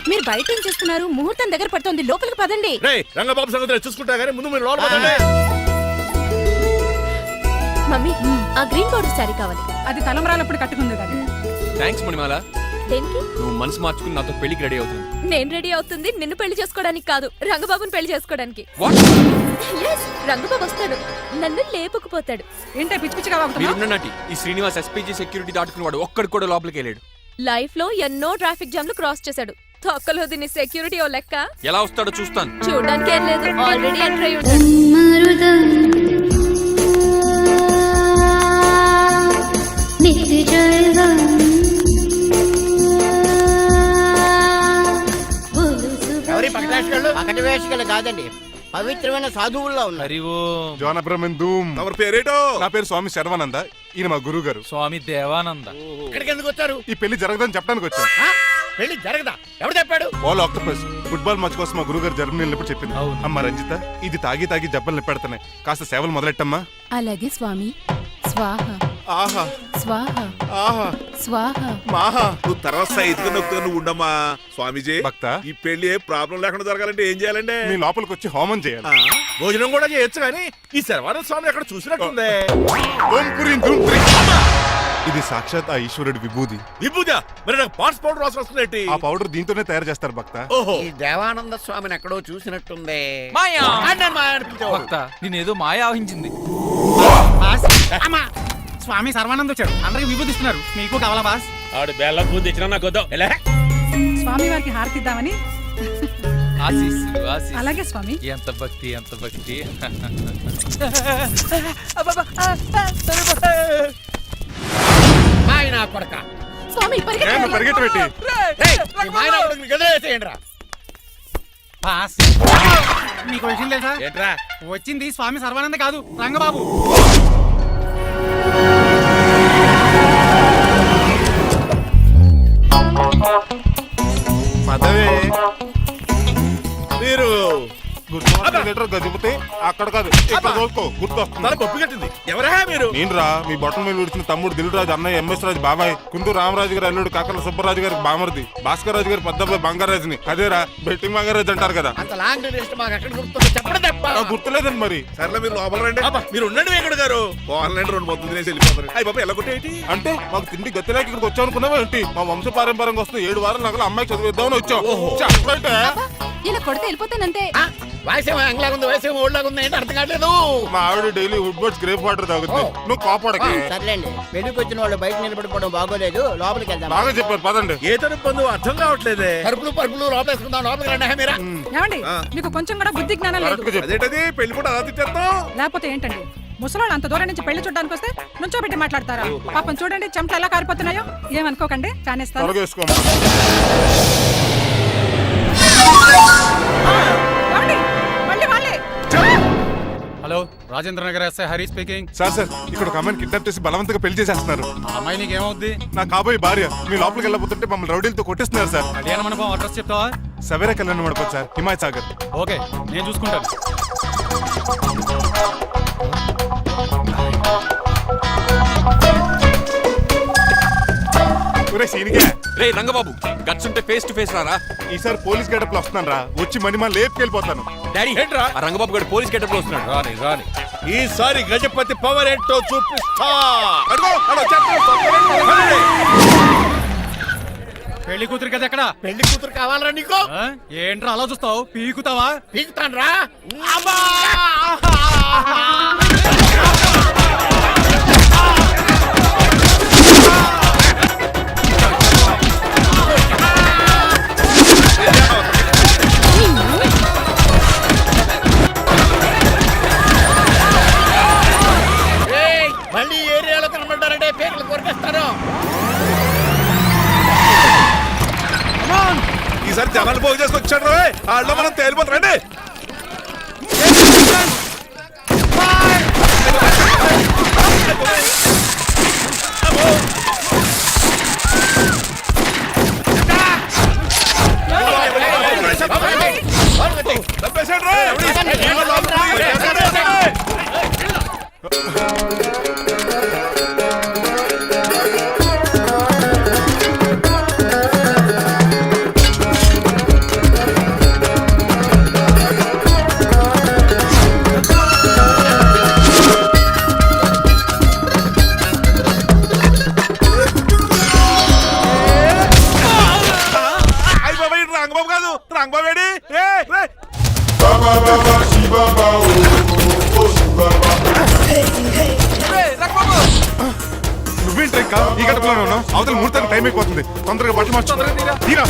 మీరు బయట ఏం చేస్తున్నారు? ముహూర్తం దగ్గర పడుతుంది, లోపలికి పదండి. రంగబాబు సంగతి చూసుకుంటా గానీ ముందు మీరు లోపల పదండి. మమ్మీ, ఆ గ్రీన్ పౌడర్ శారీ కావాలి. అది తలంబరాలప్పుడు కట్టుకుంది కానీ. థ్యాంక్స్ మణిమాల. దేనికి? నువ్వు మనసు మార్చుకుని నాతో పెళ్లికి రెడీ అవుతుంది. నేను రెడీ అవుతుంది నిన్ను పెళ్లి చేసుకోవడానికి కాదు, రంగబాబుని పెళ్లి చేసుకోవడానికి. Yes, రంగబాబు వస్తాడు, నన్ను లేపుకుపోతాడు. ఏంటే పిచ్చి పిచ్చిగా వాగుతున్నావ్? మీరున్నటి ఈ శ్రీనివాస్ ఎస్పీజీ సెక్యూరిటీ దాటుకుని వాడు ఒక్కడు కూడా లోపలికి వెళ్ళాడు. లైఫ్ లో ఎన్నో ట్రాఫిక్ జామ్లు క్రాస్ చేశాడు. తొక్కలో దీన్ని సెక్యూరిటీ ఓ లెక్క. ఎలా వస్తాడో చూస్తాను. చూడడానికి ఏం లేదు, ఆల్రెడీ ఎంటర్ అయి ఉంటాడు. ఎవరి పక్కన వేషగాళ్ళు కాదండి, పవిత్రమైన సాధువుల్లో ఉన్నారు. జోన బ్రహ్మం. ఎవరి పేరేటో? నా పేరు స్వామి శర్వానంద, ఈయన మా గురువు గారు. స్వామి దేవానంద. ఇక్కడికి ఎందుకు వచ్చారు? ఈ పెళ్లి జరగదని చెప్పడానికి వచ్చాం. పెళ్లి జరగదా? ఎవరు చెప్పాడు? వాల్ ఆక్టోపస్ ఫుట్బాల్ మ్యాచ్ కోసం మా గురువు గారు జర్మనీ వెళ్ళినప్పుడు చెప్పింది. అమ్మ రంజిత, ఇది తాగి తాగి జబ్బలు నిప్పెడుతున్నాయి, కాస్త సేవలు మొదలెట్టమ్మా. అలాగే స్వామి. స్వాహ ఆహా స్వాహ ఆహా స్వాహ. మాహా. నువ్వు తర్వాత సైతుగా నొక్కుగా నువ్వు ఉండమ్మా. స్వామీజీ, భక్త, ఈ పెళ్లి ఏ ప్రాబ్లం లేకుండా జరగాలంటే ఏం చేయాలండి? మీ లోపలికి వచ్చి హోమం చేయాలి. భోజనం కూడా చేయొచ్చు కానీ ఈ శర్వానంద స్వామి ఎక్కడ చూసినట్టుంది. ఓం పురీం ధూమ్ పురీం. ఇది సాక్షాత్ ఆ ఈశ్వరుడి విభూది. విభూజ మరి నాకు పాట్స్ పౌడర్ వాసన వస్తుంది. ఆ పౌడర్ దీంతోనే తయారు చేస్తారు భక్త. ఓహో, ఈ దేవానంద స్వామిని ఎక్కడో చూసినట్టుంది. మాయా మాయా అనిపించావు. భక్త నేనేదో మాయ ఆవహించింది. స్వామి సర్వానంద్ వచ్చాడు, అందరికి విభూతిస్తున్నారు. మీకు కావాలా బాస్? ఆడు బెల్లం పూజ తెచ్చినా నాకు వద్దాం. స్వామి వారికి హారతిద్దామని. ఆశీస్సులు ఆశీస్సులు. అలాగే స్వామి. ఎంత భక్తి ఎంత భక్తి. ఆయన కొడక స్వామి పరిగెట్టు పెట్టి బాస్, మీకు విషయం తెలుసా? ఏంట్రా? వచ్చింది స్వామి సర్వానంద కాదు, రంగబాబు. పదవే మీరు గజపతి అక్కడ కాదు, ఇక్కడ చూసుకో, గుర్తొస్తుంది. పప్పు కట్టింది. ఎవరా మీరు? నేను రా, మీ బొట్టల మీద విడిచిన తమ్ముడు దిల్ రాజు, అన్నయ్య ఎంఎస్ రాజు బాబాయ్, కుందూరు రామరాజు గారి అల్లుడు కాకల సుబ్బరాజు గారి బామర్ది, భాస్కర్ రాజు గారి పెద్దబ్బాయి బంగారాజుని. అదేరా బెట్టింగ్ బంగారాజు అంటారు కదా. అంత లాంగ్ లిస్ట్ మాకు ఎక్కడ గుర్తుంది? చెప్పండి తప్ప. గుర్తులేదండి మరి. సర్లే మీరు లోపల రండి. మీరు ఉండండి వెంకట గారు. ఆన్లైన్ 2 మొత్తం తినేసి వెళ్ళిపోతారు. అయ్యి బాబా ఎలా కొట్టేటి అంటే మాకు తిండి గతిలేక ఇక్కడికి వచ్చాం అనుకున్నావా ఏంటి? మా వంశ పారంపర్యంగా వస్తే 7 వారాలు నగల అమ్మాయి చదివిద్దామని వచ్చాం. చెప్పంటే ఇలా కొడితే వెళ్ళిపోతానంతే. వయసేమో ఎంగ్లాగా ఉంది, వయసేమో ఓల్డ్లాగా ఉంది, ఏంటి అర్థం కావట్లేదు. మా ఆవిడ daily Woodward's gripe water తాగుతుంది. నువ్వు కాపాడకి. సర్లేండి, పెళ్లికి వచ్చిన వాళ్ళు బయట నిలబడిపోవడం బాగోలేదు, లోపలికి వెళ్దాం. బాగా చెప్పారు, పదండి. ఏ తరపు అర్థం కావట్లేదే. పరుపులు పరుపులు లోపలేసుకుందాం, లోపలికి రండి. మీరా ఏమండి, మీకు కొంచెం కూడా బుద్ధి జ్ఞానం లేదు. అదేంటది పెళ్లి కూడా అలా తిట్టేస్తాం. లేకపోతే ఏంటండి, ముసలాడు అంత దూరం నుంచి పెళ్లి చూడడానికి వస్తే నుంచోబెట్టి మాట్లాడతారా? పాపం చూడండి చెమట ఎలా కారిపోతున్నాయో. ఏమనుకోకండి, కానేస్తాను. త్వరగా వేసుకోమ్మా. ఏమండి? మళ్ళీ వాళ్ళే. Hello Rajendra Nagar SI Hari speaking. Sir ఇక్కడ ఒక అమ్మాయిని కిడ్నాప్ చేసి బలవంతంగా పెళ్లి చేసేస్తున్నారు. ఆ అమ్మాయి నీకు ఏమవుద్ది? నా కాబోయే భార్య. మీ లోపలికి వెళ్ళబోతుంటే మమ్మల్ని రౌడీలతో కొట్టేస్తున్నారు సార్. కళ్యాణ మండపం అడ్రస్ చెప్తావా? సవేరా కళ్యాణ మండపం సార్, హిమాయత్ సాగర్. ఓకే నేను చూసుకుంటాను. ఒరే సీనిగా, రే రంగబాబు గట్స్ ఉంటే ఫేస్ టు ఫేస్ రారా. ఈసారి పోలీస్ గెటప్ లో వస్తున్నాను రా. వచ్చి మణిమాల లేపుకెళ్ళిపోతాను. డాడీ ఆ రంగబాబు గారు పోలీస్ గెటప్ లో వస్తున్నాడు. రాని రాని ఈసారి గజపతి పవర్ ఏంటో చూపిస్తా. పెళ్లి కూతురు కదా ఎక్కడ? పెళ్లి కూతురు కావాలరా నీకు? ఆ? ఏంట్రా అలా చూస్తావు? పీకుతావా? పీకుతాను రా. మళ్ళీ ఏరియాలో కనబడ్డారంటే పేర్లు కొరికేస్తారు. ఈసారి జనాలు పోగు చేసుకొచ్చాడు. వాళ్ళు మనం తేలిపోతారండి. రంగబాబు కాదు, రంగబాబు ఏడి? నువ్వేంటి ఇంకా ఈ గడపలోనే ఉన్నావు? అవతల ముహూర్తానికి టైం అయిపోతుంది. తొందరగా బట్టలు మార్చు. తీరా.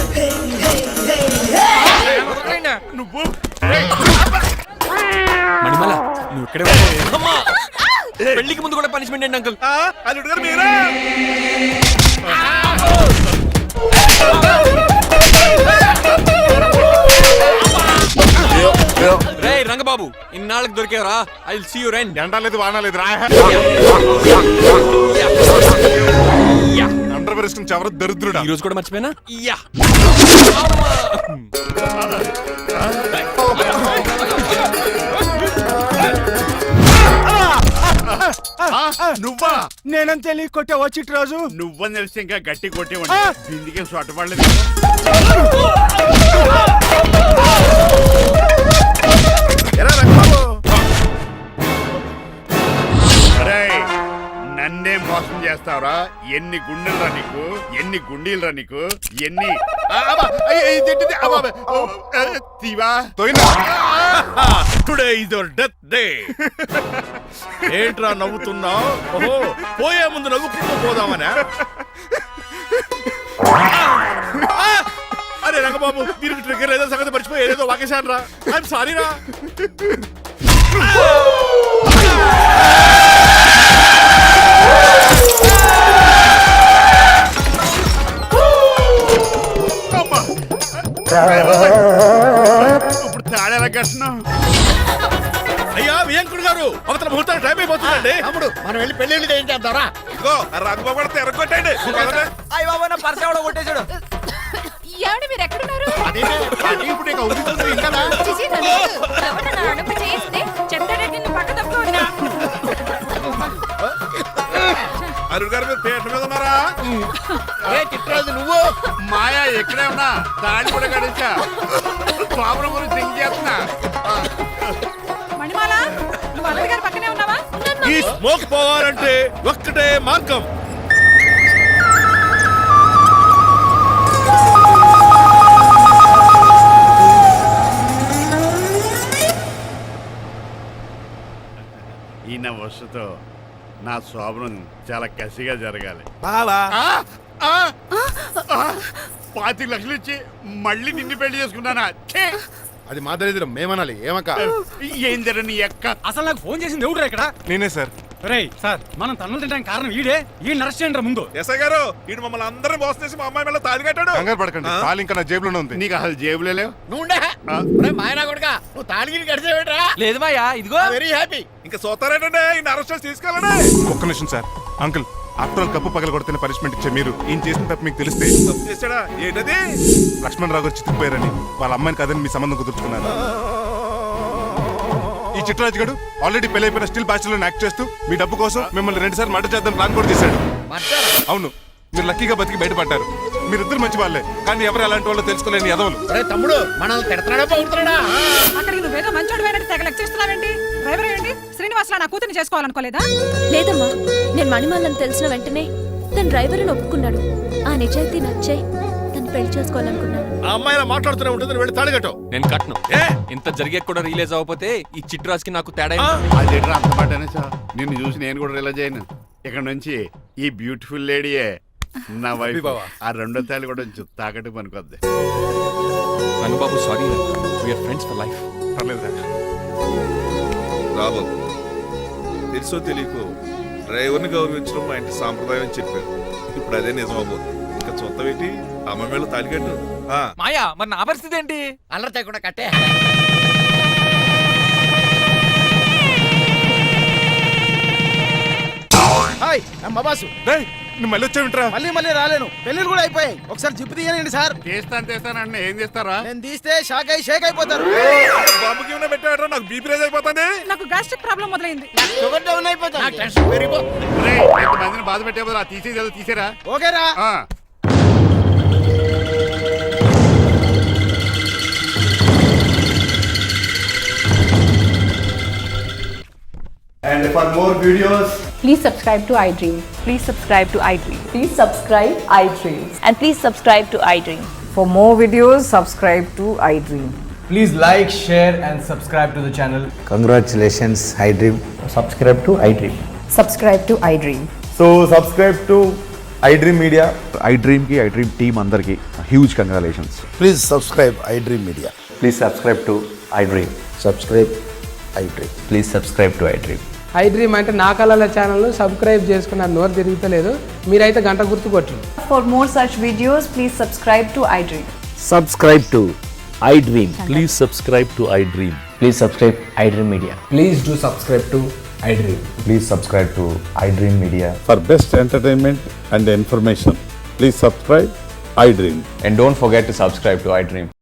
నువ్వు మణిమాల నువ్వు ఇక్కడే అమ్మా. పెళ్లికి ముందు కూడా పనిష్మెంట్ ఏంటి అంకుల్? అల్లుడు గారు మీరా? రే రంగబాబు ఇన్నాళ్ళకి దొరికేవరా. I will see you rain. ఎండాలేదు వానాలేదు రా. అండర్ వేసుకుని ఎవరు దరిద్రుడా. ఈ రోజు కూడా మర్చిపోయినా. యా నువ్వా? నేనంత తెలియ కొట్టే వచ్చి రోజు నువ్వని తెలిసి ఇంకా గట్టి కొట్టేవాడి. బిందికే సొట్టపడలేదు. నన్నే మోసం చేస్తావురా? ఎన్ని గుండెలరా నీకు? ఎన్ని గుండీలరా నీకు? ఎన్ని today is your death day. ఏంట్రా నవ్వుతున్నావు? ఓహో పోయే ముందు నవ్వుకుంటూ పోదామనా? అరే రంగబాబు దీనికి ట్రిగ్గర్ ఏదో సంగతి మర్చిపోయి ఏదో వాకేశాను రా. ఐఎమ్ సారీ రా. ఇప్పుడు తాడేలా కష్టం. అయ్యా వియంకుడు గారు అవతల ముహూర్తానికి టైం అయిపోతుందండి. తమ్ముడు మనం వెళ్ళి పెళ్లి ఏం చేద్దాంరా? ఇదిగో రంగబాబు కూడా తెరగొట్టండి. అయ్య బాబా నా పర్స్ ఎవడో కొట్టేశాడు. ఏమండి మీరు ఎక్కడున్నారు? ఇప్పుడు నీకు అవుతుంది కదా. చిచి, నన్ను ఎవరన్నా అడుగు చేస్తే చెప్తానంటే నువ్వు పక్క తప్పుకోవద్దా? అరుడు గారు మీరు పీట మీద ఉన్నారా? ఏ చిట్రాజు నువ్వు? మాయా ఎక్కడే ఉన్నా తాడి కూడా గడించా. ప్రాబ్లం గురించి థింక్ చేస్తున్నా. మణిమాల నువ్వు అల్లుడి గారి పక్కనే ఉన్నావా? ఈ స్మోక్ పోవాలంటే ఒక్కటే మార్గం. ఈయన వస్తుతో నా శోభనం చాలా కసిగా జరగాలి. 25 లక్షలు ఇచ్చి మళ్ళీ నిన్ను పెళ్లి చేసుకున్నానా? అది మా దరిద్రం, మేమనాలి. ఏమక్క ఏం జరని ఎక్క. అసలు నాకు ఫోన్ చేసింది ఎవడురా ఇక్కడ? నేనే సార్. సార్ మనం తన్నులు తినడానికి కారణం ఈడే ఈ నర్స్ చేయండి ముందు. ఎస్ఐ గారు ఈడు మమ్మల్ని అందరినీ మోసం చేసి మా అమ్మాయి మీద తాళి కట్టాడు. కంగారు పడకండి, తాళి ఇంకా నా జేబులోనే ఉంది. నీకు అసలు జేబులే లేవు. నువ్వు ఉండే. ఒరేయ్ మాయనా కొడుకా, నువ్వు తాడిగిరి కడిచేవేట్రా? లేదు మాయా, ఇదిగో వెరీ హ్యాపీ. ఇంకా చూస్తారేటండి ఈ అరెస్ట్ చేసి తీసుకెళ్ళండి. ఒక్క నిమిషం sir. Uncle, after all cup పగల కొడితేనే పనిష్మెంట్ ఇచ్చే మీరు ఈయన చేసిన తప్పు మీకు తెలిస్తే తప్పు చేశాడా ఏంటది? లక్ష్మణ్ రావు గారు చితికిపోయారని వాళ్ళ అమ్మాయిని కదని మీ సంబంధం కుదుర్చుకున్నారు. ఈ చిట్రాజు గడు ఆల్రెడీ పెళ్ళైపోయిన స్టిల్ బ్యాచులర్ యాక్ట్ చేస్తూ మీ డబ్బు కోసం మిమ్మల్ని 2 సార్లు మర్డర్ చేద్దాం ప్లాన్ కూడా చేశాడు. అవును, మీరు లక్కీగా బతికి బయటపడ్డారు. మీరిద్దరు మంచి వాళ్ళే, కానీ ఎవరు అలాంటి వాళ్ళు తెలుసుకోలేని ఎదవలు. ఒరే తమ్ముడు, మనల్ని తిడతాడా బాగుతున్నాడా? అక్కడికి నువ్వేదో మంచోడు వేరే తెగ లెక్చేస్తున్నావేంటి? డ్రైవర్ ఏంటి? శ్రీనివాసలా నా కూతుర్ని చేసుకోవాలనుకోలేదా? లేదమ్మా, నేను మణిమాలని తెలిసిన వెంటనే తన డ్రైవర్ అని ఒప్పుకున్నాడు. ఆ నిజాయితీ నచ్చే తను పెళ్లి చేసుకోవాలనుకున్నాను. ఆ అమ్మాయి ఇలా మాట్లాడుతూనే ఉంటుంది, వెళ్ళి తాళిగట్టు. నేను కట్ను. ఇంత జరిగే కూడా రిలీజ్ అవ్వకపోతే ఈ చిట్రాజ్కి నాకు తేడా ఏంటి? అది అంత మాట సార్, నిన్ను చూసి నేను కూడా రిలైజ్ అయ్యాను. ఇక్కడ నుంచి ఈ బ్యూటిఫుల్ లేడీయే నా వైఫ్. ఆ 2వ తాళి కూడా తాకట్టు పనికొద్ది. Rangababu sorry, we are friends for life. పర్లేదు. రాబాబు, తెలుసో తెలియకో డ్రైవర్ని గౌరవించడం మా ఇంటి సాంప్రదాయం అని చెప్పారు. ఇప్పుడు అదే నిజమబోదు. ఇంకా చూస్తావేంటి? అమ్మ మీద తాలికట్టు. మాయా, మరి నా పరిస్థితి ఏంటి? అల్లరి తెగకుండా కట్టే. హాయ్ అమ్మ బాసు. రేయ్, నువ్వు మళ్ళీ వచ్చావింట్రా? మళ్ళీ రాలేను, పెళ్ళిళ్ళు కూడా అయిపోయాయి. ఒకసారి జిప్పు తీయనండి సార్. తీస్తానంటే ఏం చేస్తారా? నేను తీస్తే షేక్ అయిపోతారు. బాబుకి ఏమైనా పెట్టాడో నాకు బీపీ రేజ్ అయిపోతుంది. నాకు గ్యాస్ట్రిక్ ప్రాబ్లం మొదలైంది. షుగర్ డౌన్ అయిపోతాను. నాకు టెన్షన్ పెరిగిపో. మందిని బాధ పెట్టే బదులు తీసేది తీసేరా. ఓకేరా. And for more videos, Please subscribe to iDream. Please subscribe to iDream. Please subscribe iDream. And please subscribe to iDream. For more videos, subscribe to iDream. please like, share and subscribe to the channel. Congratulations iDream. Subscribe to iDream. Subscribe to iDream. So subscribe to iDream Media. iDream కి iDream టీమ్ అందరికి huge congratulations. Please subscribe iDream media. Please subscribe to iDream. Subscribe iDream. Please subscribe to iDream. iDream అంటే నా కళల ఛానల్ సబ్స్క్రైబ్ చేసుకున్న నోరు తిరుగుతలేదు. మీరైతే గంట గుర్తు కొట్టండి. For more such videos, please subscribe to iDream. Subscribe to iDream. Please subscribe to iDream. Please subscribe iDream Media. Please do subscribe to iDream. Please subscribe to iDream Media. For best entertainment and information, please subscribe iDream. And don't forget to subscribe to iDream.